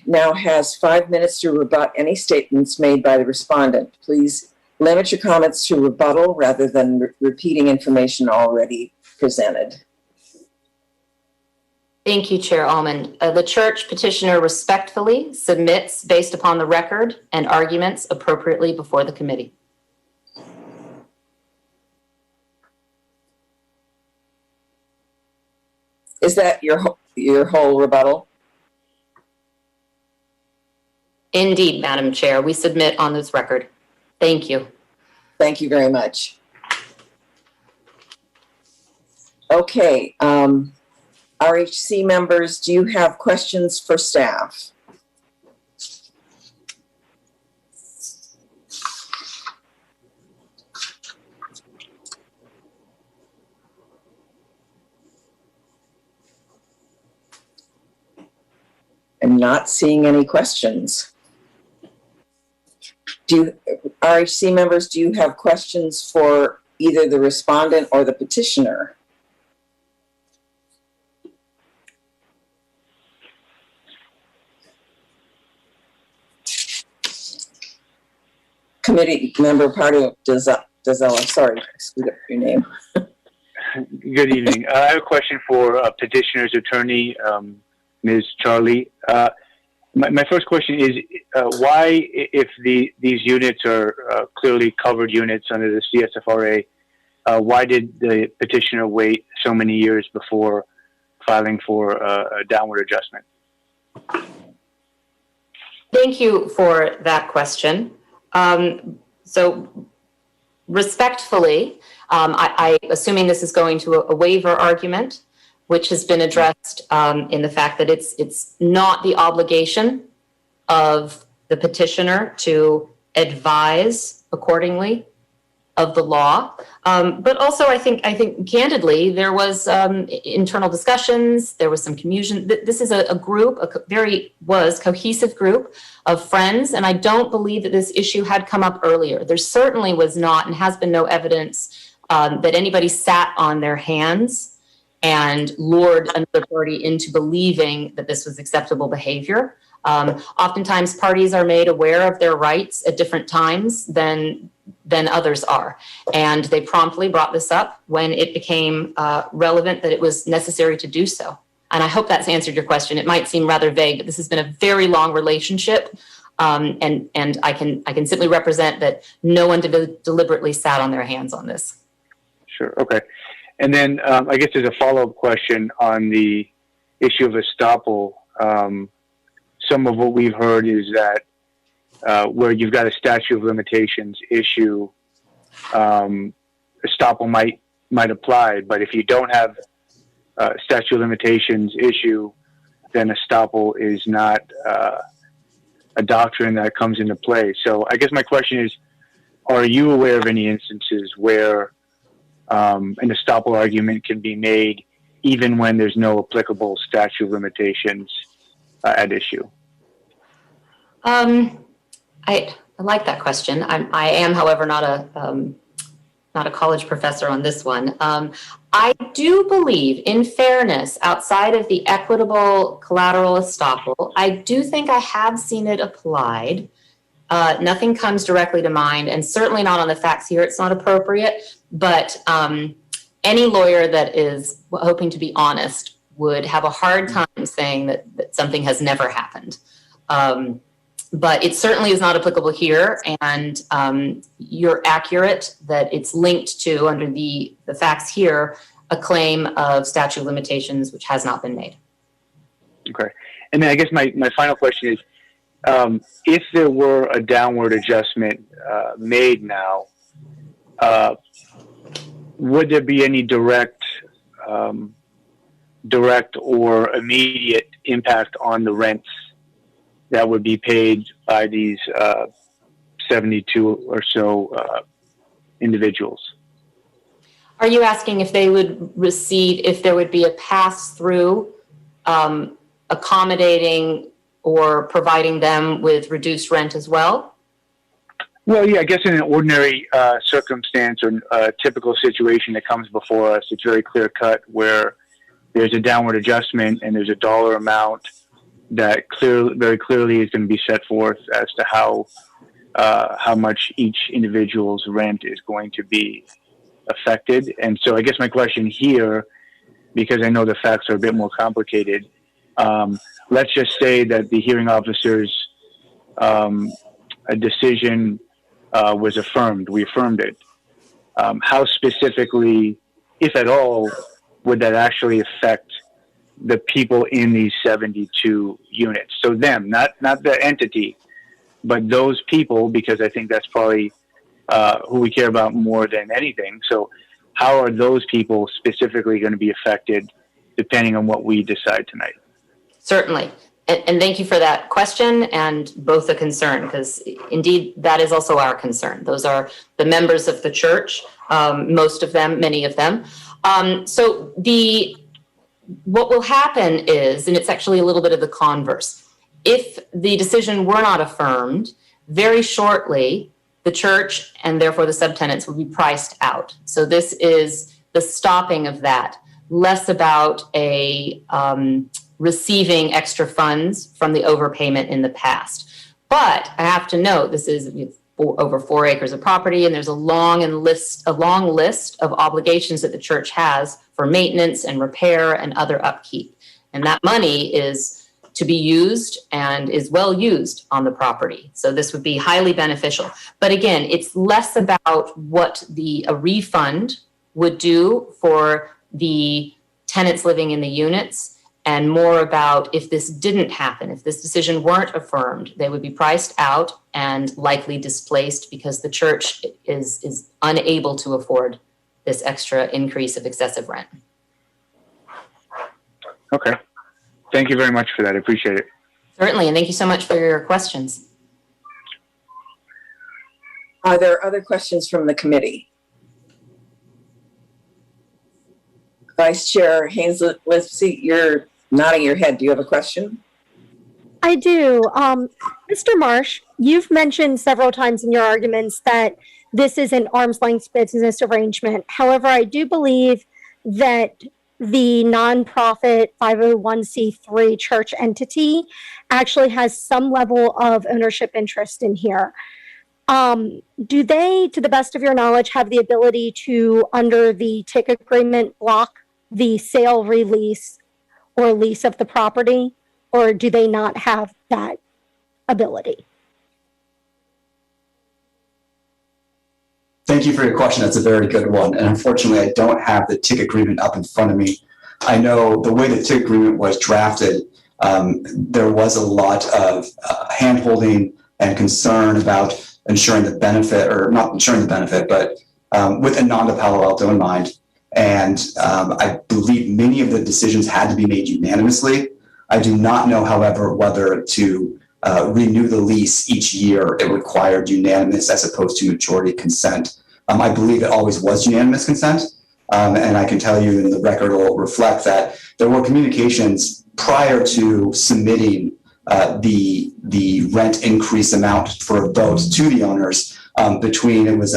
now has 5 minutes to rebut any statements made by the respondent. Please limit your comments to rebuttal rather than repeating information already presented. Thank you, Chair Almond. The church petitioner respectfully submits based upon the record and arguments appropriately before the committee. Is that your whole rebuttal? Indeed, Madam Chair, we submit on this record. Thank you. Thank you very much. Okay, RHC members, do you have questions for staff? I'm not seeing any questions. RHC members, do you have questions for either the respondent or the petitioner? Committee member Pardo Dazella, sorry, I screwed up your name. Good evening. I have a question for petitioner's attorney, Ms. Charlie. My first question is why, if these units are clearly covered units under the CSFRA, why did the petitioner wait so many years before filing for a downward adjustment? Thank you for that question. So respectfully, I assuming this is going to a waiver argument, which has been addressed in the fact that it's not the obligation of the petitioner to advise accordingly of the law. But also, I think candidly, there was internal discussions. There was some confusion. This is a group, cohesive group of friends, and I don't believe that this issue had come up earlier. There certainly was not, and has been no evidence that anybody sat on their hands and lured another party into believing that this was acceptable behavior. Oftentimes, parties are made aware of their rights at different times than others are. And they promptly brought this up when it became relevant that it was necessary to do so. And I hope that's answered your question. It might seem rather vague, but this has been a very long relationship. And I can simply represent that no one deliberately sat on their hands on this. Sure, okay. And then I guess there's a follow-up question on the issue of estoppel. Some of what we've heard is that where you've got a statute of limitations issue, estoppel might apply, but if you don't have a statute of limitations issue, then estoppel is not a doctrine that comes into play. So I guess my question is, are you aware of any instances where an estoppel argument can be made even when there's no applicable statute of limitations at issue? I like that question. I am, however, not a college professor on this one. I do believe, in fairness, outside of the equitable collateral estoppel, I do think I have seen it applied. Nothing comes directly to mind, and certainly not on the facts here. It's not appropriate. But any lawyer that is hoping to be honest would have a hard time saying that something has never happened. But it certainly is not applicable here, and you're accurate that it's linked to, under the facts here, a claim of statute of limitations which has not been made. Okay. And then I guess my final question is, if there were a downward adjustment made now, would there be any direct or immediate impact on the rents that would be paid by these 72 or so individuals? Are you asking if they would receive, if there would be a pass-through accommodating or providing them with reduced rent as well? Well, yeah, I guess in an ordinary circumstance or a typical situation that comes before us, it's very clear-cut where there's a downward adjustment and there's a dollar amount that very clearly is going to be set forth as to how much each individual's rent is going to be affected. And so I guess my question here, because I know the facts are a bit more complicated, let's just say that the hearing officer's a decision was affirmed. We affirmed it. How specifically, if at all, would that actually affect the people in these 72 units? So them, not the entity, but those people, because I think that's probably who we care about more than anything. So how are those people specifically going to be affected depending on what we decide tonight? Certainly. And thank you for that question and both the concern, because indeed that is also our concern. Those are the members of the church, most of them, many of them. So what will happen is, and it's actually a little bit of the converse, If the decision were not affirmed, very shortly, the church and therefore the subtenants would be priced out. So this is the stopping of that, less about a receiving extra funds from the overpayment in the past. But I have to note, this is over 4 acres of property, and there's a long list of obligations that the church has for maintenance and repair and other upkeep. And that money is to be used and is well used on the property. So this would be highly beneficial. But again, it's less about what a refund would do for the tenants living in the units, and more about if this didn't happen, if this decision weren't affirmed, they would be priced out and likely displaced because the church is unable to afford this extra increase of excessive rent. Okay. Thank you very much for that. I appreciate it. Certainly, and thank you so much for your questions. Are there other questions from the committee? Vice Chair Haynes-Lipsey, you're nodding your head. Do you have a question? I do. Mr. Marsh, you've mentioned several times in your arguments that this is an arm's length business arrangement. However, I do believe that the nonprofit 501c3 church entity actually has some level of ownership interest in here. Do they, to the best of your knowledge, have the ability to, under the TIC agreement, block the sale, release, or lease of the property, or do they not have that ability? Thank you for your question. That's a very good one. And unfortunately, I don't have the TIC agreement up in front of me. I know the way the TIC agreement was drafted, there was a lot of hand-holding and concern about ensuring the benefit, or not ensuring the benefit, but with Ananda Palo Alto in mind. And I believe many of the decisions had to be made unanimously. I do not know, however, whether to renew the lease each year, it required unanimous as opposed to majority consent. I believe it always was unanimous consent. And I can tell you, and the record will reflect that there were communications prior to submitting the rent increase amount for a vote to the owners between, it was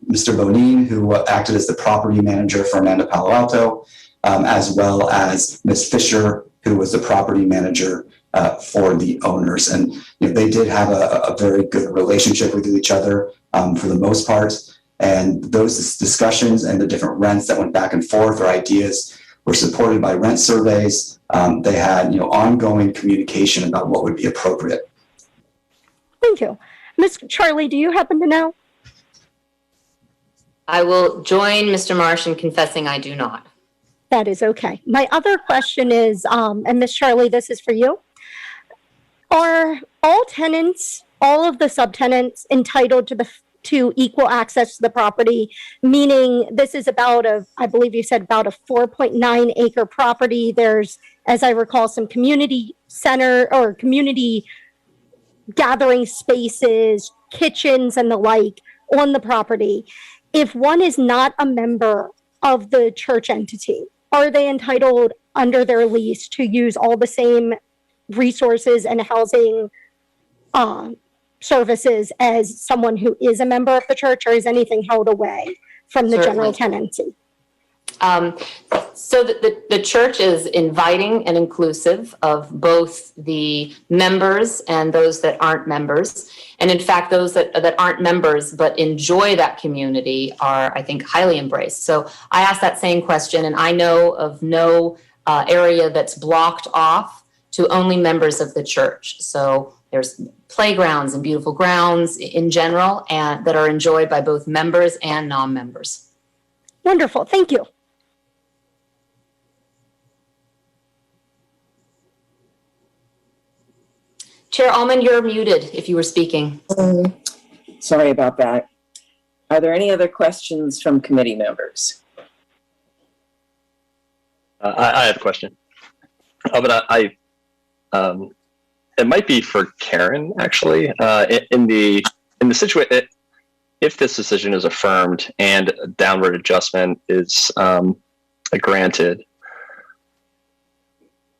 Mr. Bonin, who acted as the property manager for Ananda Palo Alto, as well as Ms. Fisher, who was the property manager for the owners. And they did have a very good relationship with each other for the most part. And those discussions and the different rents that went back and forth, or ideas, were supported by rent surveys. They had ongoing communication about what would be appropriate. Thank you. Ms. Charlie, do you happen to know? I will join Mr. Marsh in confessing I do not. That is okay. My other question is, and Ms. Charlie, this is for you. Are all tenants, all of the subtenants, entitled to equal access to the property? Meaning this is about I believe you said about a 4.9 acre property. There's, as I recall, some community center or community gathering spaces, kitchens and the like on the property. If one is not a member of the church entity, are they entitled under their lease to use all the same resources and housing services as someone who is a member of the church, or is anything held away from the general tenancy? So the church is inviting and inclusive of both the members and those that aren't members. And in fact, those that aren't members but enjoy that community are, I think, highly embraced. So I asked that same question, and I know of no area that's blocked off to only members of the church. So there's playgrounds and beautiful grounds in general, and that are enjoyed by both members and non-members. Wonderful. Thank you. Chair Allman, you're muted if you were speaking. Sorry about that. Are there any other questions from committee members? I have a question, but it might be for Karen, actually. In the situation, if this decision is affirmed and a downward adjustment is granted,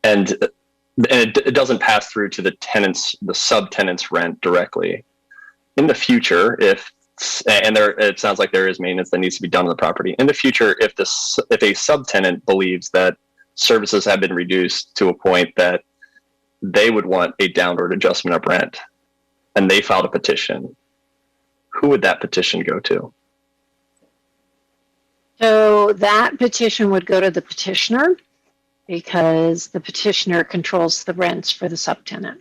and and it doesn't pass through to the tenants, the subtenants' rent directly. In the future, it sounds like there is maintenance that needs to be done on the property. In the future, if a subtenant believes that services have been reduced to a point that they would want a downward adjustment of rent, and they filed a petition, who would that petition go to? So that petition would go to the petitioner, because the petitioner controls the rents for the subtenant.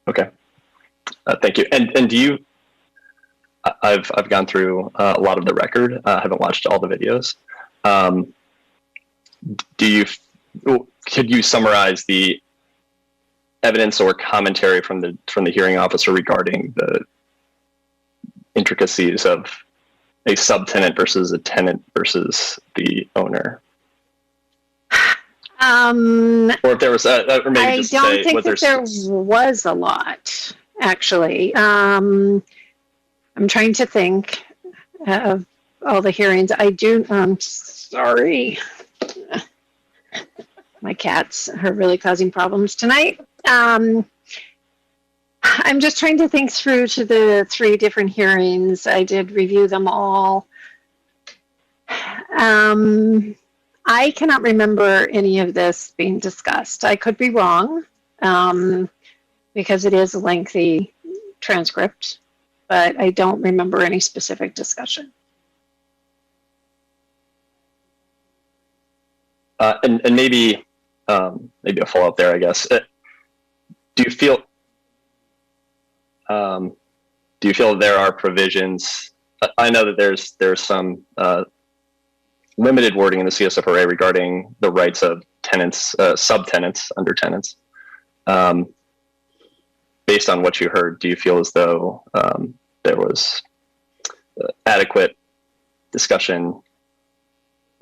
Okay, thank you. And do you? I've gone through a lot of the record. I haven't watched all the videos. Could you summarize the evidence or commentary from the hearing officer regarding the intricacies of a subtenant versus a tenant versus the owner? Or if there was, or maybe I just don't say think what that there was a lot, actually. I'm trying to think of all the hearings. I'm sorry. My cats are really causing problems tonight. I'm just trying to think through to the 3 different hearings. I did review them all. I cannot remember any of this being discussed. I could be wrong, because it is a lengthy transcript, but I don't remember any specific discussion. And maybe a follow-up there, I guess. Do you feel there are provisions? I know that there's some limited wording in the CSFRA regarding the rights of tenants, subtenants under tenants. Based on what you heard, do you feel as though there was adequate discussion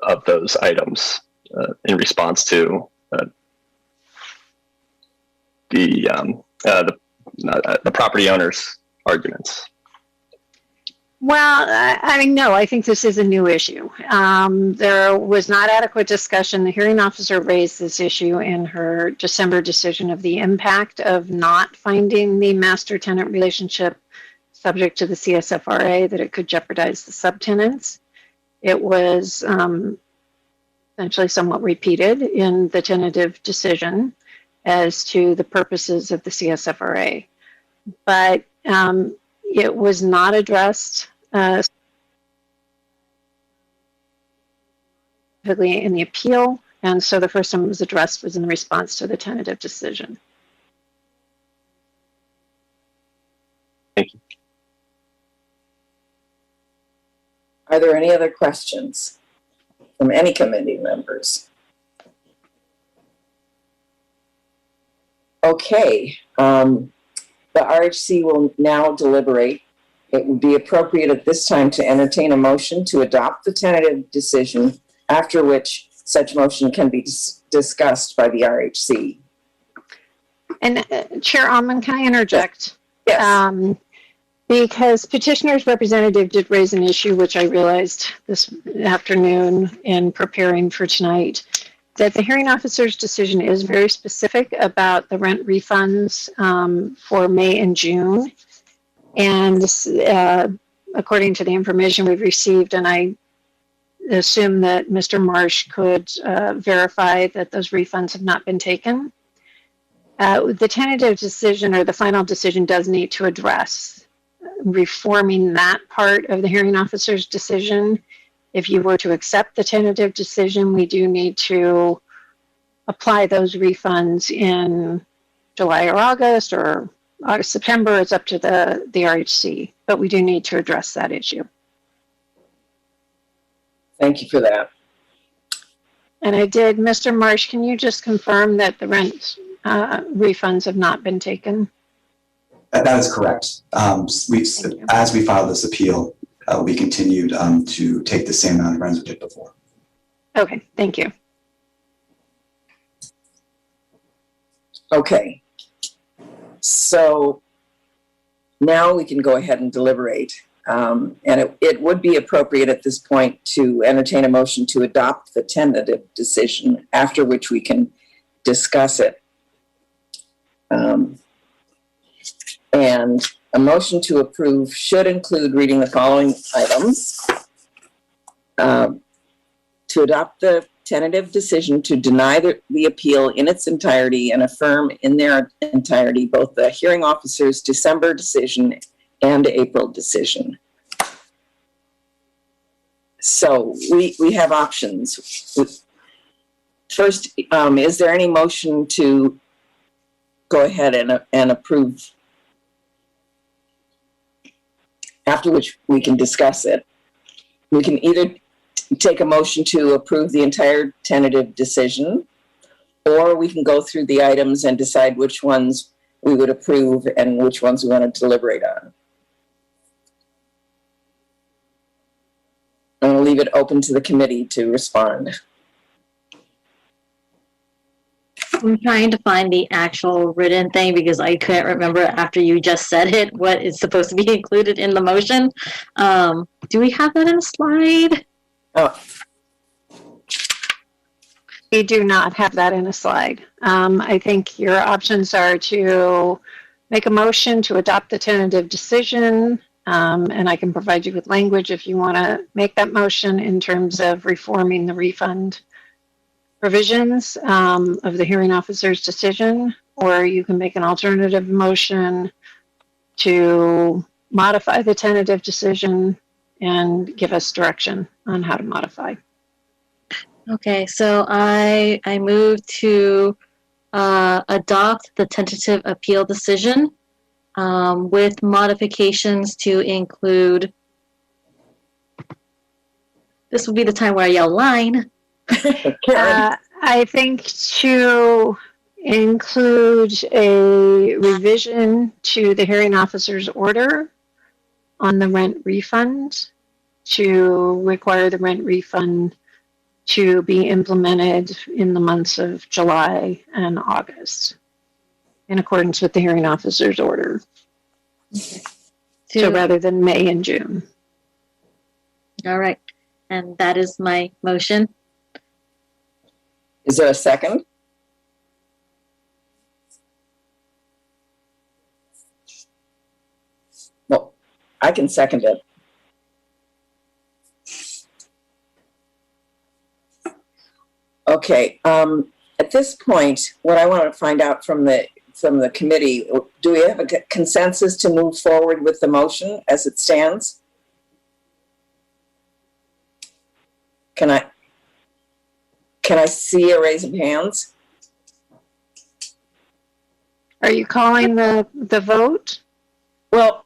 of those items in response to the property owners' arguments? Well, I mean, no, I think this is a new issue. There was not adequate discussion. The hearing officer raised this issue in her December decision of the impact of not finding the master-tenant relationship subject to the CSFRA, that it could jeopardize the subtenants. It was essentially somewhat repeated in the tentative decision as to the purposes of the CSFRA. But it was not addressed specifically in the appeal, and so the first time it was addressed was in response to the tentative decision. Thank you. Are there any other questions from any committee members? Okay, the RHC will now deliberate. It would be appropriate at this time to entertain a motion to adopt the tentative decision, after which such motion can be discussed by the RHC. And Chair Allman, can I interject? Yes. Because petitioner's representative did raise an issue, which I realized this afternoon in preparing for tonight, that the hearing officer's decision is very specific about the rent refunds for May and June. And according to the information we've received, and I assume that Mr. Marsh could verify that those refunds have not been taken, the tentative decision or the final decision does need to address reforming that part of the hearing officer's decision. If you were to accept the tentative decision, we do need to apply those refunds in July or August, or August, September. It's up to the RHC, but we do need to address that issue. Thank you for that. And I did, Mr. Marsh, can you just confirm that the rent refunds have not been taken? That is correct. As we filed this appeal, we continued to take the same amount of rents we did before. Okay, thank you. Okay. So now we can go ahead and deliberate. And it would be appropriate at this point to entertain a motion to adopt the tentative decision, after which we can discuss it. And a motion to approve should include reading the following items. To adopt the tentative decision to deny the appeal in its entirety and affirm in their entirety both the hearing officer's December decision and April decision. So we have options. First, is there any motion to go ahead and approve, after which we can discuss it? We can either take a motion to approve the entire tentative decision, or we can go through the items and decide which ones we would approve and which ones we want to deliberate on. I'm going to leave it open to the committee to respond. I'm trying to find the actual written thing because I couldn't remember after you just said it what is supposed to be included in the motion. Do we have that in a slide? Oh. We do not have that in a slide. I think your options are to make a motion to adopt the tentative decision, and I can provide you with language if you want to make that motion in terms of reforming the refund provisions of the hearing officer's decision, or you can make an alternative motion to modify the tentative decision and give us direction on how to modify. Okay, so I move to adopt the tentative appeal decision with modifications to include, this would be the time where I yell line. I think to include a revision to the hearing officer's order on the rent refund to require the rent refund to be implemented in the months of July and August in accordance with the hearing officer's order. Okay. So rather than May and June. All right, and that is my motion. Is there a second? Well, I can second it. Okay, at this point, what I want to find out from the committee, do we have a consensus to move forward with the motion as it stands? Can I see a raise of hands? Are you calling the vote? Well,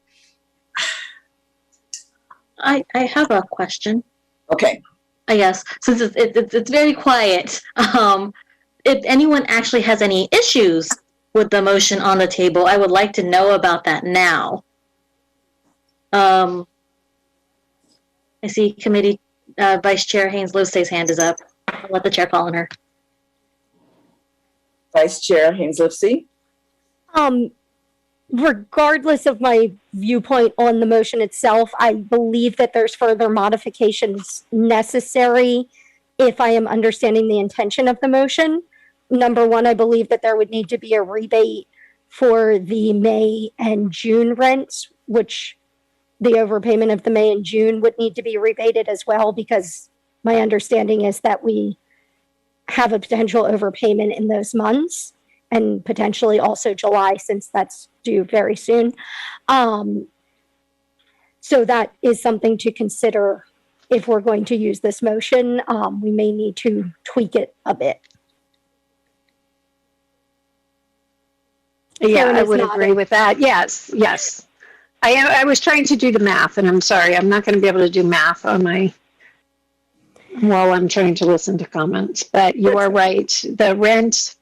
I have a question. okay. I guess since it's very quiet. If anyone actually has any issues with the motion on the table, I would like to know about that now. I see Committee Vice Chair Haynes-Livesey's hand is up. I'll let the chair call on her. Vice Chair Haynes-Livesey? Regardless of my viewpoint on the motion itself, I believe that there's further modifications necessary if I am understanding the intention of the motion. Number one, I believe that there would need to be a rebate for the May and June rents, which the overpayment of the May and June would need to be rebated as well, because my understanding is that we have a potential overpayment in those months, and potentially also July, since that's due very soon. So that is something to consider if we're going to use this motion. We may need to tweak it a bit. Yeah, Karen I is would nodding. agree with that. Yes, yes. I was trying to do the math, and I'm sorry, I'm not going to be able to do math on my while I'm trying to listen to comments. But you are right. The rent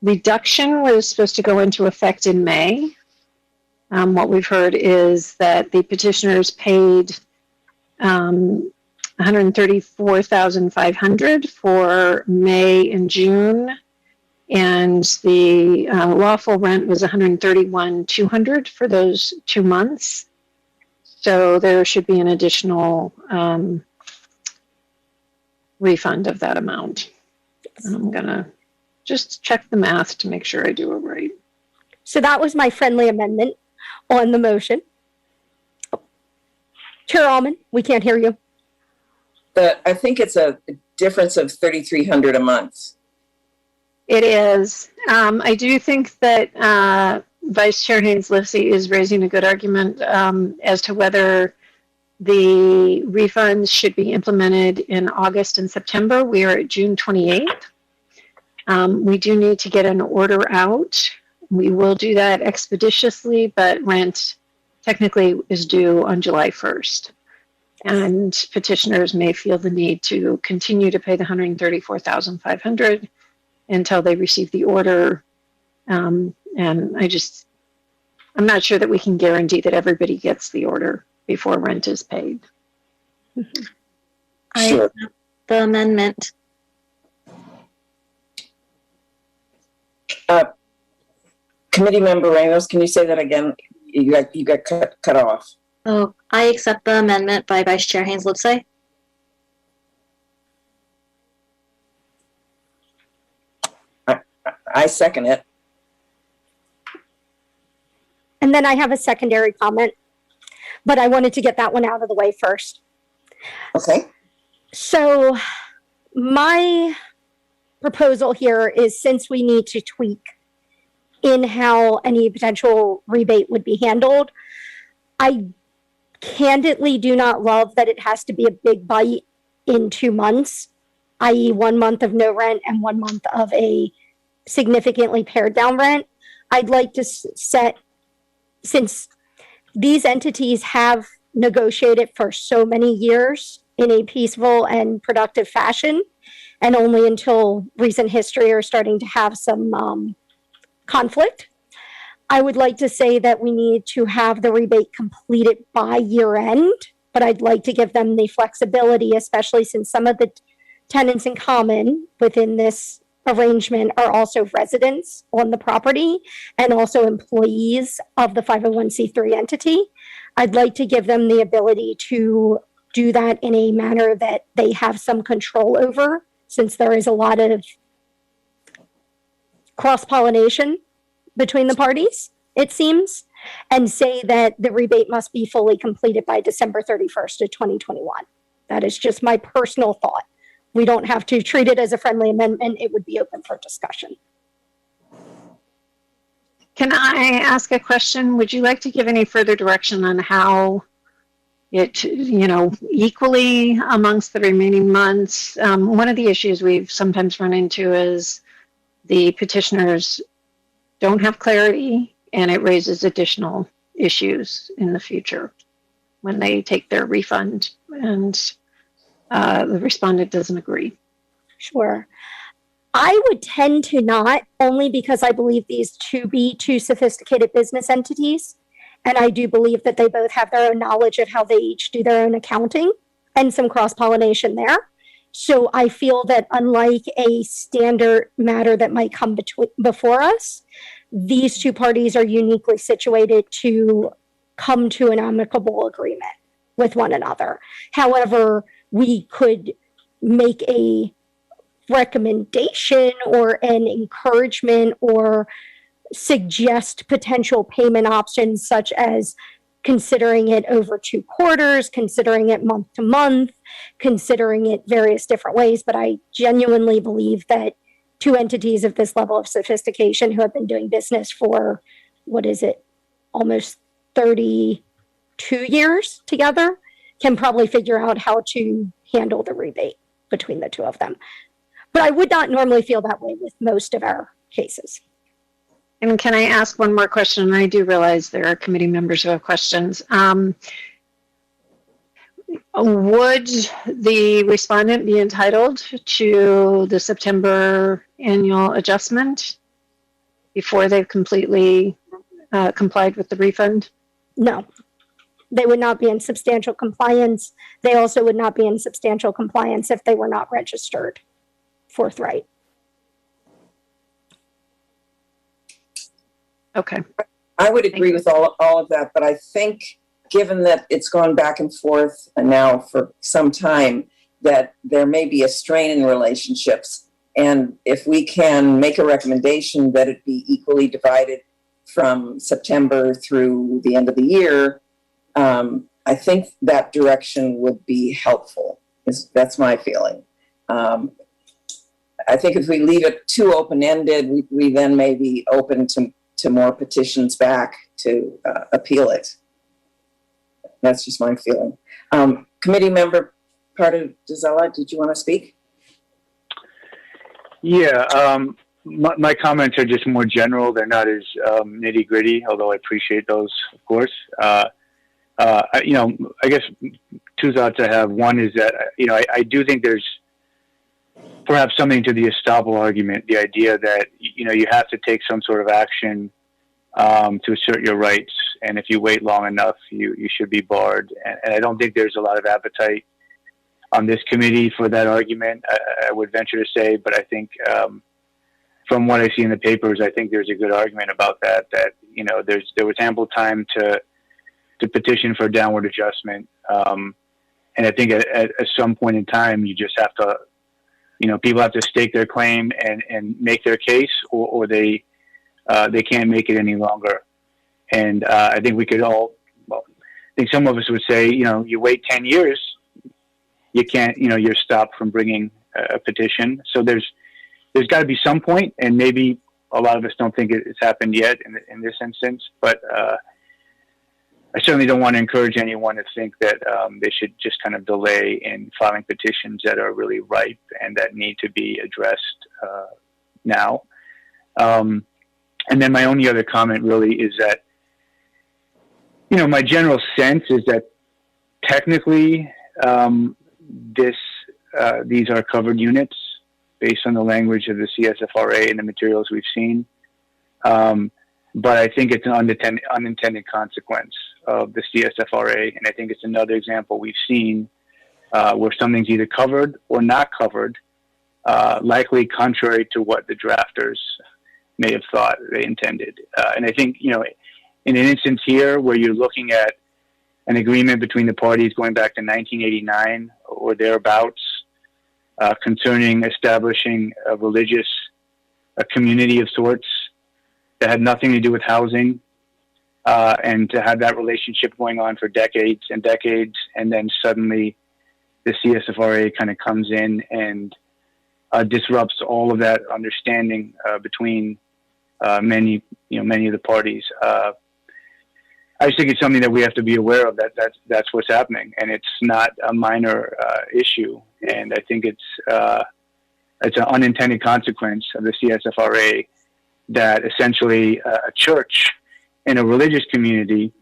reduction was supposed to go into effect in May. What we've heard is that the petitioners paid $134,500 for May and June, and the lawful rent was $131,200 for those 2 months. So there should be an additional refund of that amount. And I'm gonna just check the math to make sure I do it right. So that was my friendly amendment on the motion. Chair Almond, we can't hear you. But I think it's a difference of $3,300 a month. It is. I do think that Vice Chair Haynes-Lipsey is raising a good argument as to whether the refunds should be implemented in August and September. We are at June 28th. We do need to get an order out. We will do that expeditiously, but rent technically is due on July 1st. And petitioners may feel the need to continue to pay the $134,500 until they receive the order. And I'm not sure that we can guarantee that everybody gets the order before rent is paid. I Sure. accept the amendment. Committee Member Ramos, can you say that again? You got cut off. Oh, I accept the amendment by Vice Chair Haynes-Lipsey. I second it. And then I have a secondary comment, but I wanted to get that one out of the way first. Okay. So my proposal here is, since we need to tweak in how any potential rebate would be handled, I candidly do not love that it has to be a big bite in 2 months, i.e. 1 month of no rent and 1 month of a significantly pared down rent. I'd like to set, since these entities have negotiated for so many years in a peaceful and productive fashion, and only until recent history are starting to have some conflict, I would like to say that we need to have the rebate completed by year end, but I'd like to give them the flexibility, especially since some of the tenants in common within this arrangement are also residents on the property and also employees of the 501c3 entity. I'd like to give them the ability to do that in a manner that they have some control over, since there is a lot of cross-pollination between the parties, it seems, and say that the rebate must be fully completed by December 31st of 2021. That is just my personal thought. We don't have to treat it as a friendly amendment. It would be open for discussion. Can I ask a question? Would you like to give any further direction on how it, equally amongst the remaining months? One of the issues we've sometimes run into is the petitioners don't have clarity, and it raises additional issues in the future when they take their refund and the respondent doesn't agree. Sure. I would tend to not, only because I believe these to be two sophisticated business entities. And I do believe that they both have their own knowledge of how they each do their own accounting and some cross-pollination there. So I feel that unlike a standard matter that might come before us, these two parties are uniquely situated to come to an amicable agreement with one another. However, we could make a recommendation or an encouragement or suggest potential payment options, such as considering it over 2 quarters, considering it month to month, considering it various different ways. But I genuinely believe that two entities of this level of sophistication who have been doing business for, almost 32 years together, can probably figure out how to handle the rebate between the two of them. But I would not normally feel that way with most of our cases. And can I ask one more question? I do realize there are committee members who have questions. Would the respondent be entitled to the September annual adjustment before they've completely complied with the refund? No, they would not be in substantial compliance. They also would not be in substantial compliance if they were not registered forthright. Okay. I would agree with all of that, but I think given that it's gone back and forth now for some time, that there may be a strain in relationships. And if we can make a recommendation that it be equally divided from September through the end of the year, I think that direction would be helpful. That's my feeling. I think if we leave it too open-ended, we then may be open to more petitions back to appeal it. That's just my feeling. Committee member Partidizella, did you want to speak? Yeah, my comments are just more general. They're not as nitty-gritty, although I appreciate those, of course. I guess two thoughts I have. One is that, I do think there's perhaps something to the Estoppel argument, the idea that, you have to take some sort of action to assert your rights. And if you wait long enough, you should be barred. And I don't think there's a lot of appetite on this committee for that argument, I would venture to say. But I think from what I see in the papers, I think there's a good argument about that there was ample time to petition for a downward adjustment. And I think at some point in time, you just have to, people have to stake their claim and make their case, or they can't make it any longer. And I think we could all, I think some of us would say, you wait 10 years, you can't, you're stopped from bringing a petition. So there's got to be some point, and maybe a lot of us don't think it's happened yet in this instance, but I certainly don't want to encourage anyone to think that they should just kind of delay in filing petitions that are really ripe and that need to be addressed now. And then my only other comment really is that, my general sense is that technically these are covered units based on the language of the CSFRA and the materials we've seen. But I think it's an unintended consequence of the CSFRA. And I think it's another example we've seen where something's either covered or not covered, likely contrary to what the drafters may have thought they intended. And I think, in an instance here where you're looking at an agreement between the parties going back to 1989 or thereabouts concerning establishing a community of sorts that had nothing to do with housing, and to have that relationship going on for decades and decades, and then suddenly the CSFRA kind of comes in and disrupts all of that understanding between many of the parties. I just think it's something that we have to be aware of, that's what's happening, and it's not a minor issue. And I think it's an unintended consequence of the CSFRA that essentially a church in a religious community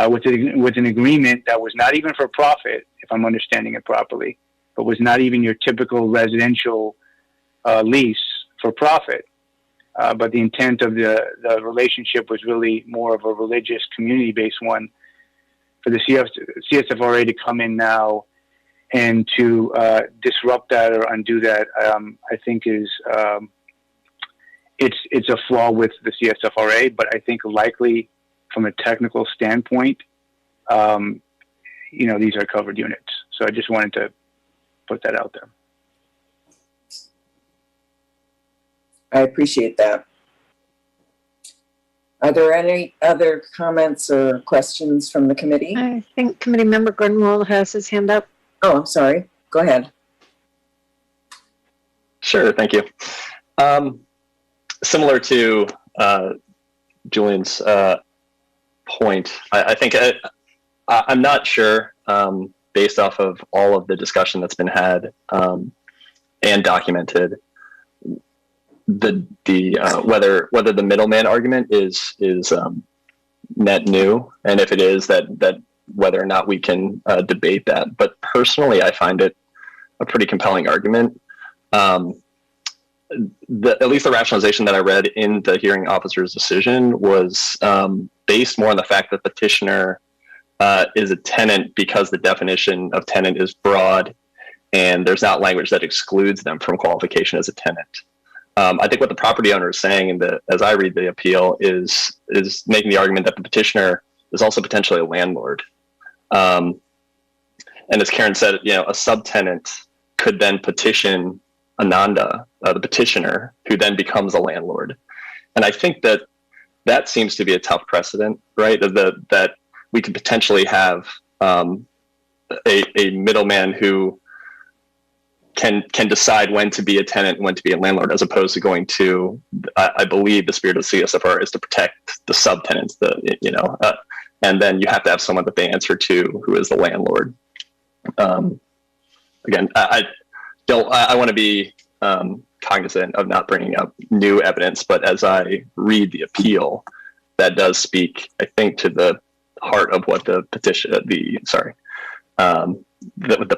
with an agreement that was not even for profit, if I'm understanding it properly, but was not even your typical residential lease for profit. But the intent of the relationship was really more of a religious community-based one. For the CSFRA to come in now and to disrupt that or undo that, I think is it's a flaw with the CSFRA. But I think likely from a technical standpoint, these are covered units. So I just wanted to put that out there. I appreciate that. Are there any other comments or questions from the committee? I think Committee Member Grunwald has his hand up. Oh, I'm sorry. Go ahead. Sure, thank you. Similar to Julian's point, I think I'm not sure, based off of all of the discussion that's been had and documented, whether the middleman argument is net new, and if it is, that whether or not we can debate that. But personally, I find it a pretty compelling argument. At least the rationalization that I read in the hearing officer's decision was based more on the fact that petitioner is a tenant because the definition of tenant is broad, and there's not language that excludes them from qualification as a tenant. I think what the property owner is saying, as I read the appeal, is making the argument that the petitioner is also potentially a landlord, And as Karen said, you know, a subtenant could then petition Ananda, the petitioner, who then becomes a landlord. And I think that that seems to be a tough precedent, right? That we could potentially have a middleman who can decide when to be a tenant and when to be a landlord, as opposed to going to, I believe the spirit of CSFR is to protect the subtenants, and then you have to have someone that they answer to who is the landlord. Again, I want to be cognizant of not bringing up new evidence, but as I read the appeal, that does speak, I think, to the heart of what the petition, the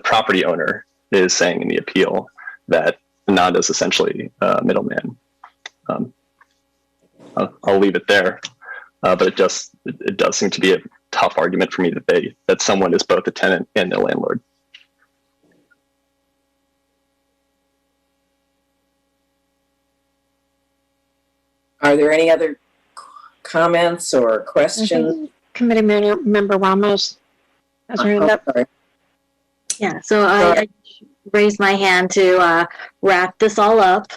property owner is saying in the appeal, that Ananda is essentially a middleman. I'll leave it there, but it does seem to be a tough argument for me that someone is both a tenant and a landlord. Are there any other comments or questions? Committee member Ramos has her hand up. Sorry. Yeah, so I raised my hand to wrap this all up.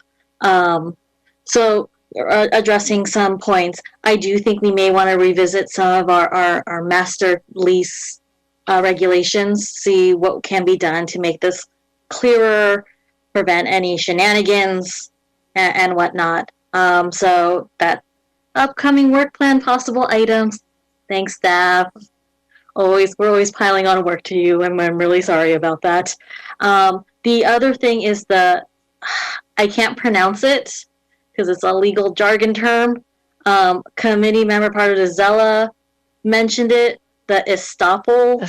Addressing some points, I do think we may want to revisit some of our master lease regulations, see what can be done to make this clearer, prevent any shenanigans and whatnot. So that upcoming work plan, possible items. Thanks, staff. We're always piling on work to you, and I'm really sorry about that. The other thing is I can't pronounce it because it's a legal jargon term. Committee member Partizella mentioned it. The Estoppel.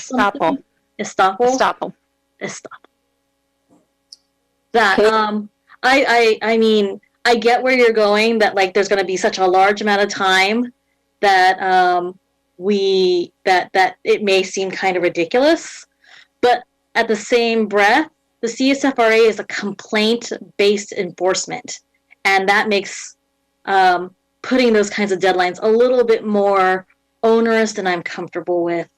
That I mean, I get where you're going. That like there's going to be such a large amount of time that that it may seem kind of ridiculous, but at the same breath, the CSFRA is a complaint-based enforcement, and that makes putting those kinds of deadlines a little bit more onerous than I'm comfortable with,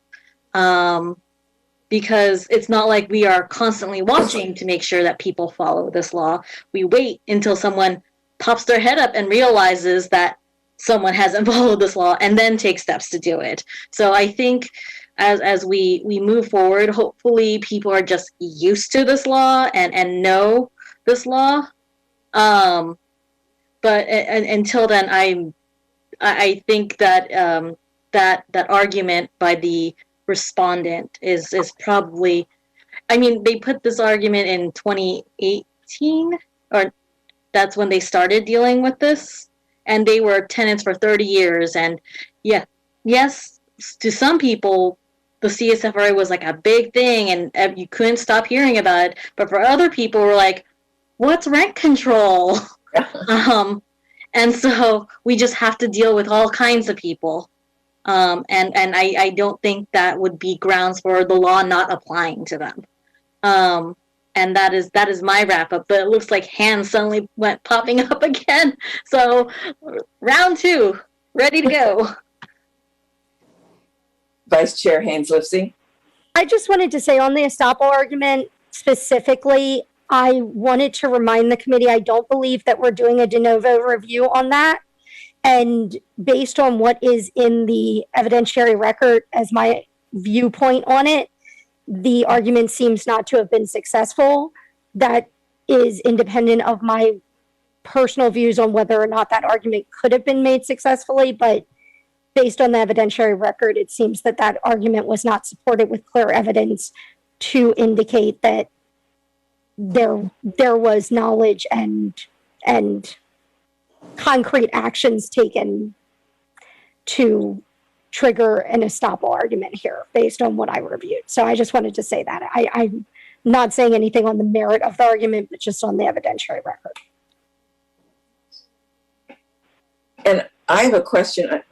because it's not like we are constantly watching to make sure that people follow this law. We wait until someone pops their head up and realizes that someone hasn't followed this law and then take steps to do it. So I think as we move forward, hopefully people are just used to this law and know this law. But until then, I think that that argument by the respondent is probably, I mean, they put this argument in 2018, or that's when they started dealing with this. And they were tenants for 30 years. And yes, to some people, the CSFRA was like a big thing and you couldn't stop hearing about it. But for other people, were like, what's rent control? And so we just have to deal with all kinds of people. And I don't think that would be grounds for the law not applying to them. And that is my wrap up. But it looks like hands suddenly went popping up again. So round 2, ready to go. Vice Chair Haynes-Lipsey. I just wanted to say on the Estoppel argument specifically, I wanted to remind the committee, I don't believe that we're doing a de novo review on that. And based on what is in the evidentiary record as my viewpoint on it, the argument seems not to have been successful. That is independent of my personal views on whether or not that argument could have been made successfully, but based on the evidentiary record, it seems that that argument was not supported with clear evidence to indicate that there was knowledge and concrete actions taken to trigger an Estoppel argument here based on what I reviewed. So I just wanted to say that. I'm not saying anything on the merit of the argument, but just on the evidentiary record. And I have a question.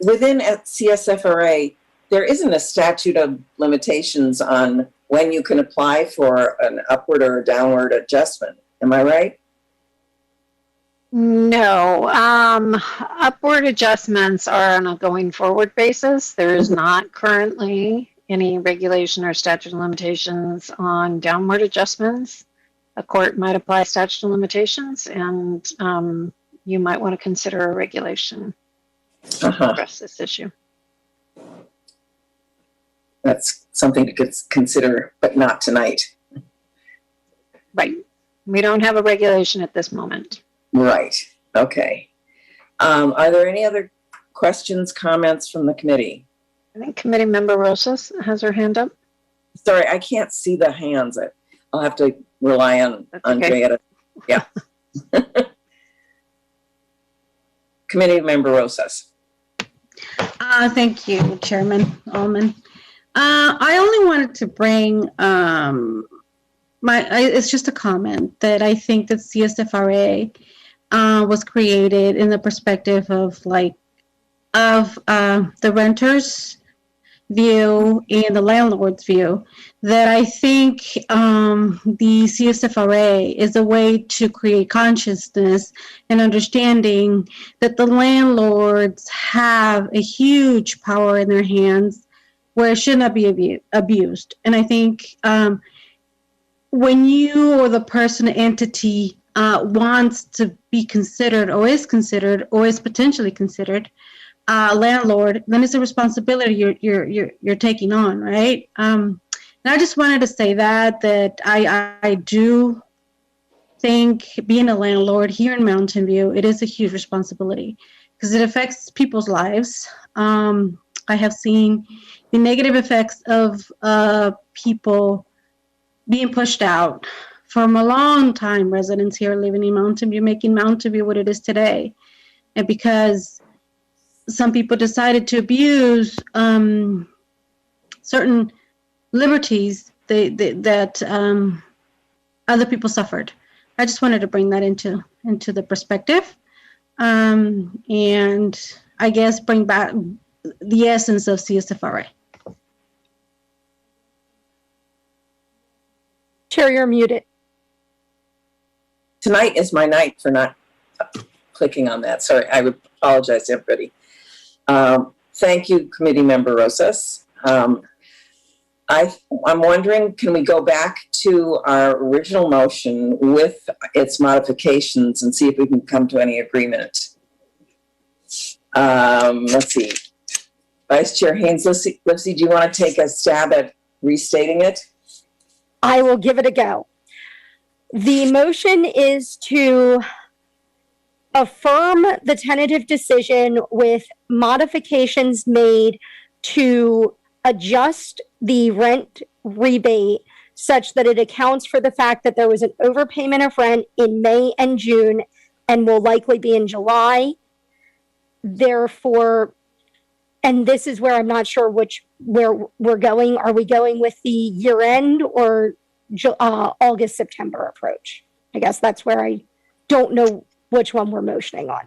Within CSFRA, there isn't a statute of limitations on when you can apply for an upward or downward adjustment. Am I right? No. Upward adjustments are on a going forward basis. There is not currently any regulation or statute of limitations on downward adjustments, a court might apply statute of limitations, and you might want to consider a regulation to address this issue. That's something to consider, but not tonight. Right. We don't have a regulation at this moment. Right. Okay. Are there any other questions, comments from the committee? I think Committee Member Rosas has her hand up. Sorry, I can't see the hands. I'll have to rely on okay. Andrea. Yeah. Committee Member Rosas. Thank you, Chairman Allman. I only wanted to bring it's just a comment that I think that CSFRA was created in the perspective of the renter's view and the landlord's view, that I think the CSFRA is a way to create consciousness and understanding that the landlords have a huge power in their hands where it should not be abused. And I think when you or the person entity wants to be considered or is potentially considered landlord, then it's a responsibility you're taking on, right? And I just wanted to say that I do think being a landlord here in Mountain View, it is a huge responsibility because it affects people's lives. I have seen the negative effects of people being pushed out from a long time. Residents here living in Mountain View, making Mountain View what it is today, and because some people decided to abuse certain liberties that other people suffered. I just wanted to bring that into the perspective, and I guess bring back the essence of CSFRA. Chair, you're muted. Tonight is my night for not clicking on that. Sorry, I would apologize to everybody. Thank you, Committee Member Rosas. I'm wondering, can we go back to our original motion with its modifications and see if we can come to any agreement? Let's see. Vice Chair Haynes-Lipsey, do you want to take a stab at restating it? I will give it a go. The motion is to affirm the tentative decision with modifications made to adjust the rent rebate such that it accounts for the fact that there was an overpayment of rent in May and June and will likely be in July. Therefore, and this is where I'm not sure where we're going. Are we going with the year end or August, September approach? I guess that's where I don't know which one we're motioning on.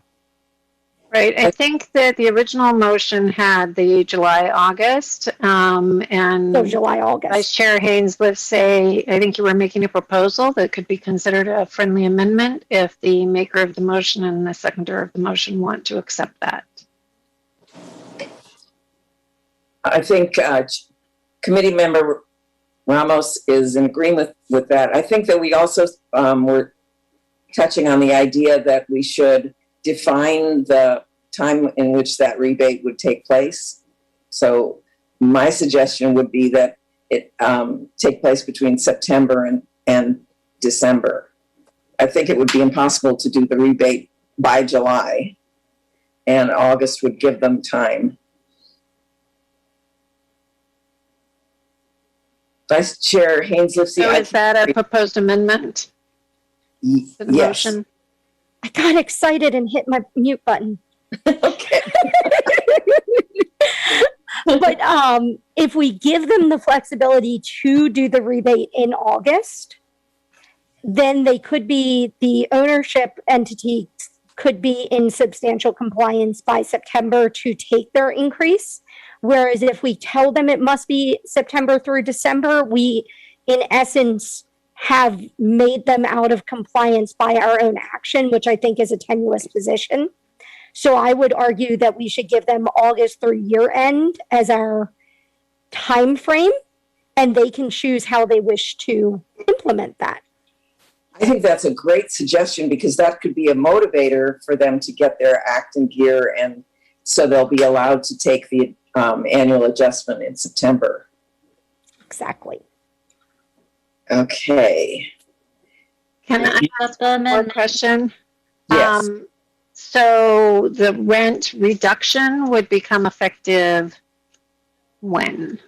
Right. I think that the original motion had the July, August, and So July, August. Vice Chair Haynes-Lipsey, I think you were making a proposal that could be considered a friendly amendment if the maker of the motion and the seconder of the motion want to accept that. I think Committee Member Ramos is in agreement with that. I think that we also were touching on the idea that we should define the time in which that rebate would take place. So my suggestion would be that it take place between September and December. I think it would be impossible to do the rebate by July, and August would give them time. Vice Chair Haynes-Lipsey. So is that a proposed amendment to the yes. motion? I got excited and hit my mute button. Okay. But if we give them the flexibility to do the rebate in August, then they could be, the ownership entity could be in substantial compliance by September to take their increase. Whereas if we tell them it must be September through December, we, in essence, have made them out of compliance by our own action, which I think is a tenuous position. So I would argue that we should give them August through year end as our time frame, and they can choose how they wish to implement that. I think that's a great suggestion because that could be a motivator for them to get their act in gear, and so they'll be allowed to take the annual adjustment in September. Exactly. Okay. Can I ask one more question? Yes. So the rent reduction would become effective when?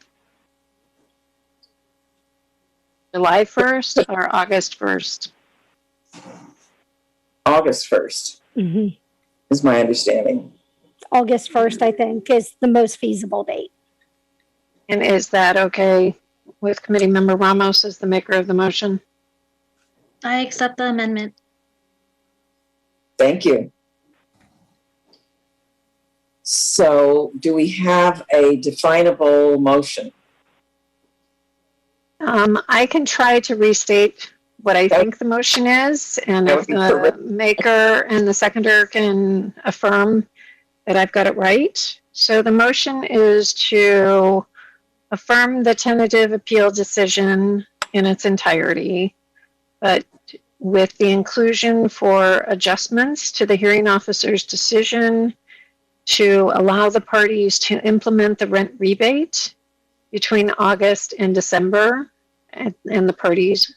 July 1st or August 1st? August 1st is my understanding. August 1st, I think, is the most feasible date. And is that okay with Committee Member Ramos as the maker of the motion? I accept the amendment. Thank you. So do we have a definable motion? I can try to restate what I think the motion is, and if the maker and the seconder can affirm that I've got it right. So the motion is to affirm the tentative appeal decision in its entirety, but with the inclusion for adjustments to the hearing officer's decision to allow the parties to implement the rent rebate between August and December, and the parties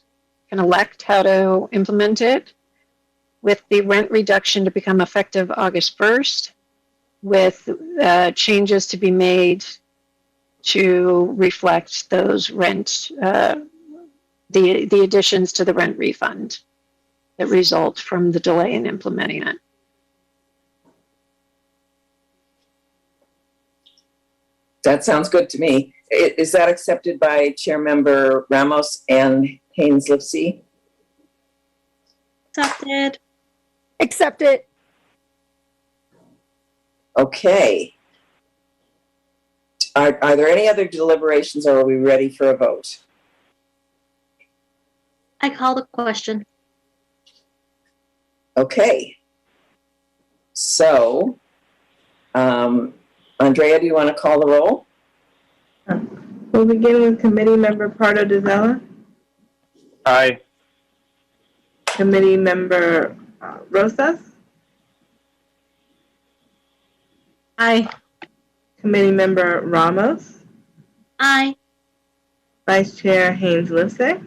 can elect how to implement it, with the rent reduction to become effective August 1st, with changes to be made to reflect those rent, the additions to the rent refund that result from the delay in implementing it. That sounds good to me. Is that accepted by Chair Member Ramos and Haynes Lipsey? Accepted. Accept it. Okay. Are there any other deliberations, or are we ready for a vote? I call the question. Okay. So, Andrea, do you want to call the roll? We'll begin with Committee Member Pardo DeZella, Aye. Committee Member Rosas, Aye. Committee Member Ramos, Aye. Vice Chair Haynes Lipsey,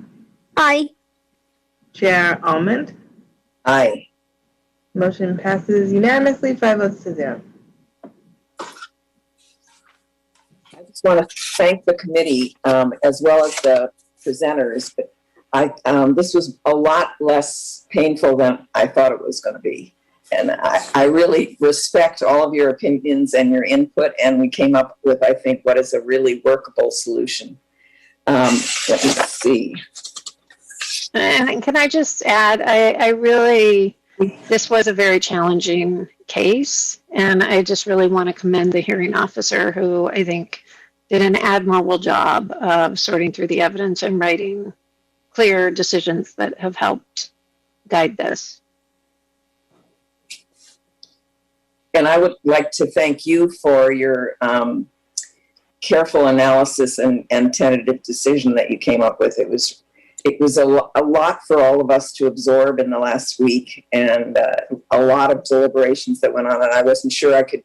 Aye. Chair Almond. Aye. Motion passes unanimously, 5 votes to 0. I just want to thank the committee as well as the presenters. This was a lot less painful than I thought it was going to be. And I really respect all of your opinions and your input, and we came up with, I think, what is a really workable solution. Let me see. And can I just add, I really, this was a very challenging case, and I just really want to commend the hearing officer, who I think did an admirable job of sorting through the evidence and writing clear decisions that have helped guide this. And I would like to thank you for your careful analysis and tentative decision that you came up with. It was a lot for all of us to absorb in the last week, and a lot of deliberations that went on, and I wasn't sure I could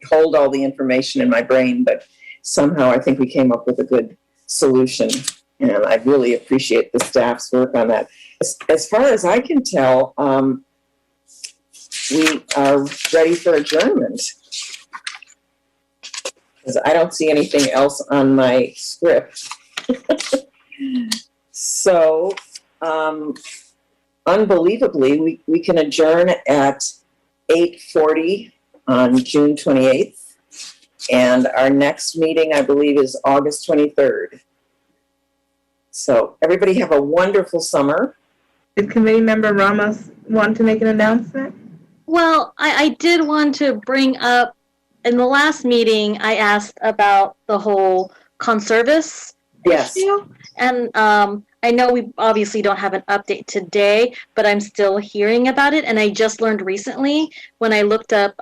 hold all the information in my brain, but somehow I think we came up with a good solution, and I really appreciate the staff's work on that. As far as I can tell, we are ready for adjournment, because I don't see anything else on my script. So, unbelievably, we can adjourn at 8:40 on June 28th. And our next meeting, I believe, is August 23rd. So everybody have a wonderful summer. Did Committee Member Ramos want to make an announcement? Well, I did want to bring up, in the last meeting, I asked about the whole conservice issue. And I know we obviously don't have an update today, but I'm still hearing about it. And I just learned recently when I looked up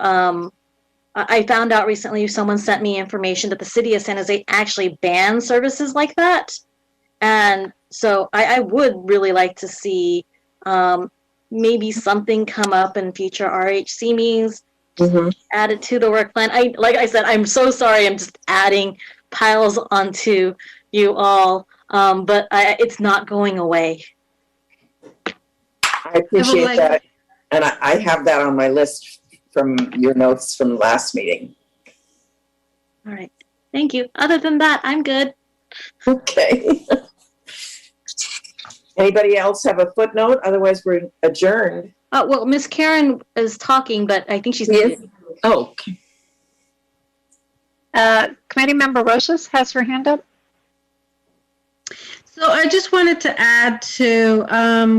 I found out recently, someone sent me information that the city of San Jose actually bans services like that. And so I would really like to see maybe something come up in future RHC meetings, added to the work plan. Like I said, I'm so sorry. I'm just adding piles onto you all, but it's not going away. I appreciate that. And I have that on my list from your notes from last meeting. All right. Thank you. Other than that, I'm good. Okay. Anybody else have a footnote? Otherwise, we're adjourned. Well, Miss Karen is talking, but I think she's muted. Oh, okay. Committee Member Rosas has her hand up. So I just wanted to add to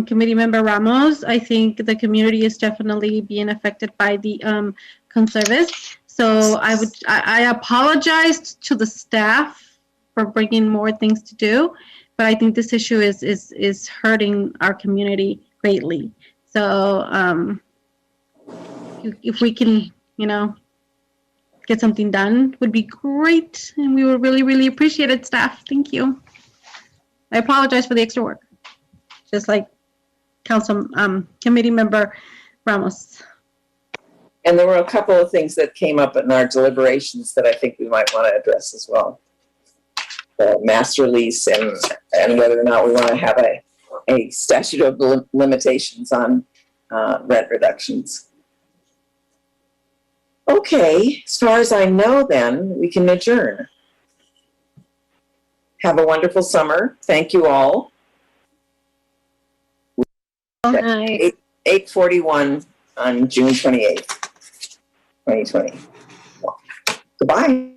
Committee Member Ramos. I think the community is definitely being affected by the conservice. So I apologized to the staff for bringing more things to do, but I think this issue is hurting our community greatly. So if we can, get something done, would be great, and we would really, really appreciate it, staff. Thank you. I apologize for the extra work, just like Committee Member Ramos. And there were a couple of things that came up in our deliberations that I think we might want to address as well. The master lease and whether or not we want to have a statute of limitations on rent reductions. Okay, as far as I know then, we can adjourn. Have a wonderful summer. Thank you all. Good night. 8:41 on June 28th, 2020. Goodbye.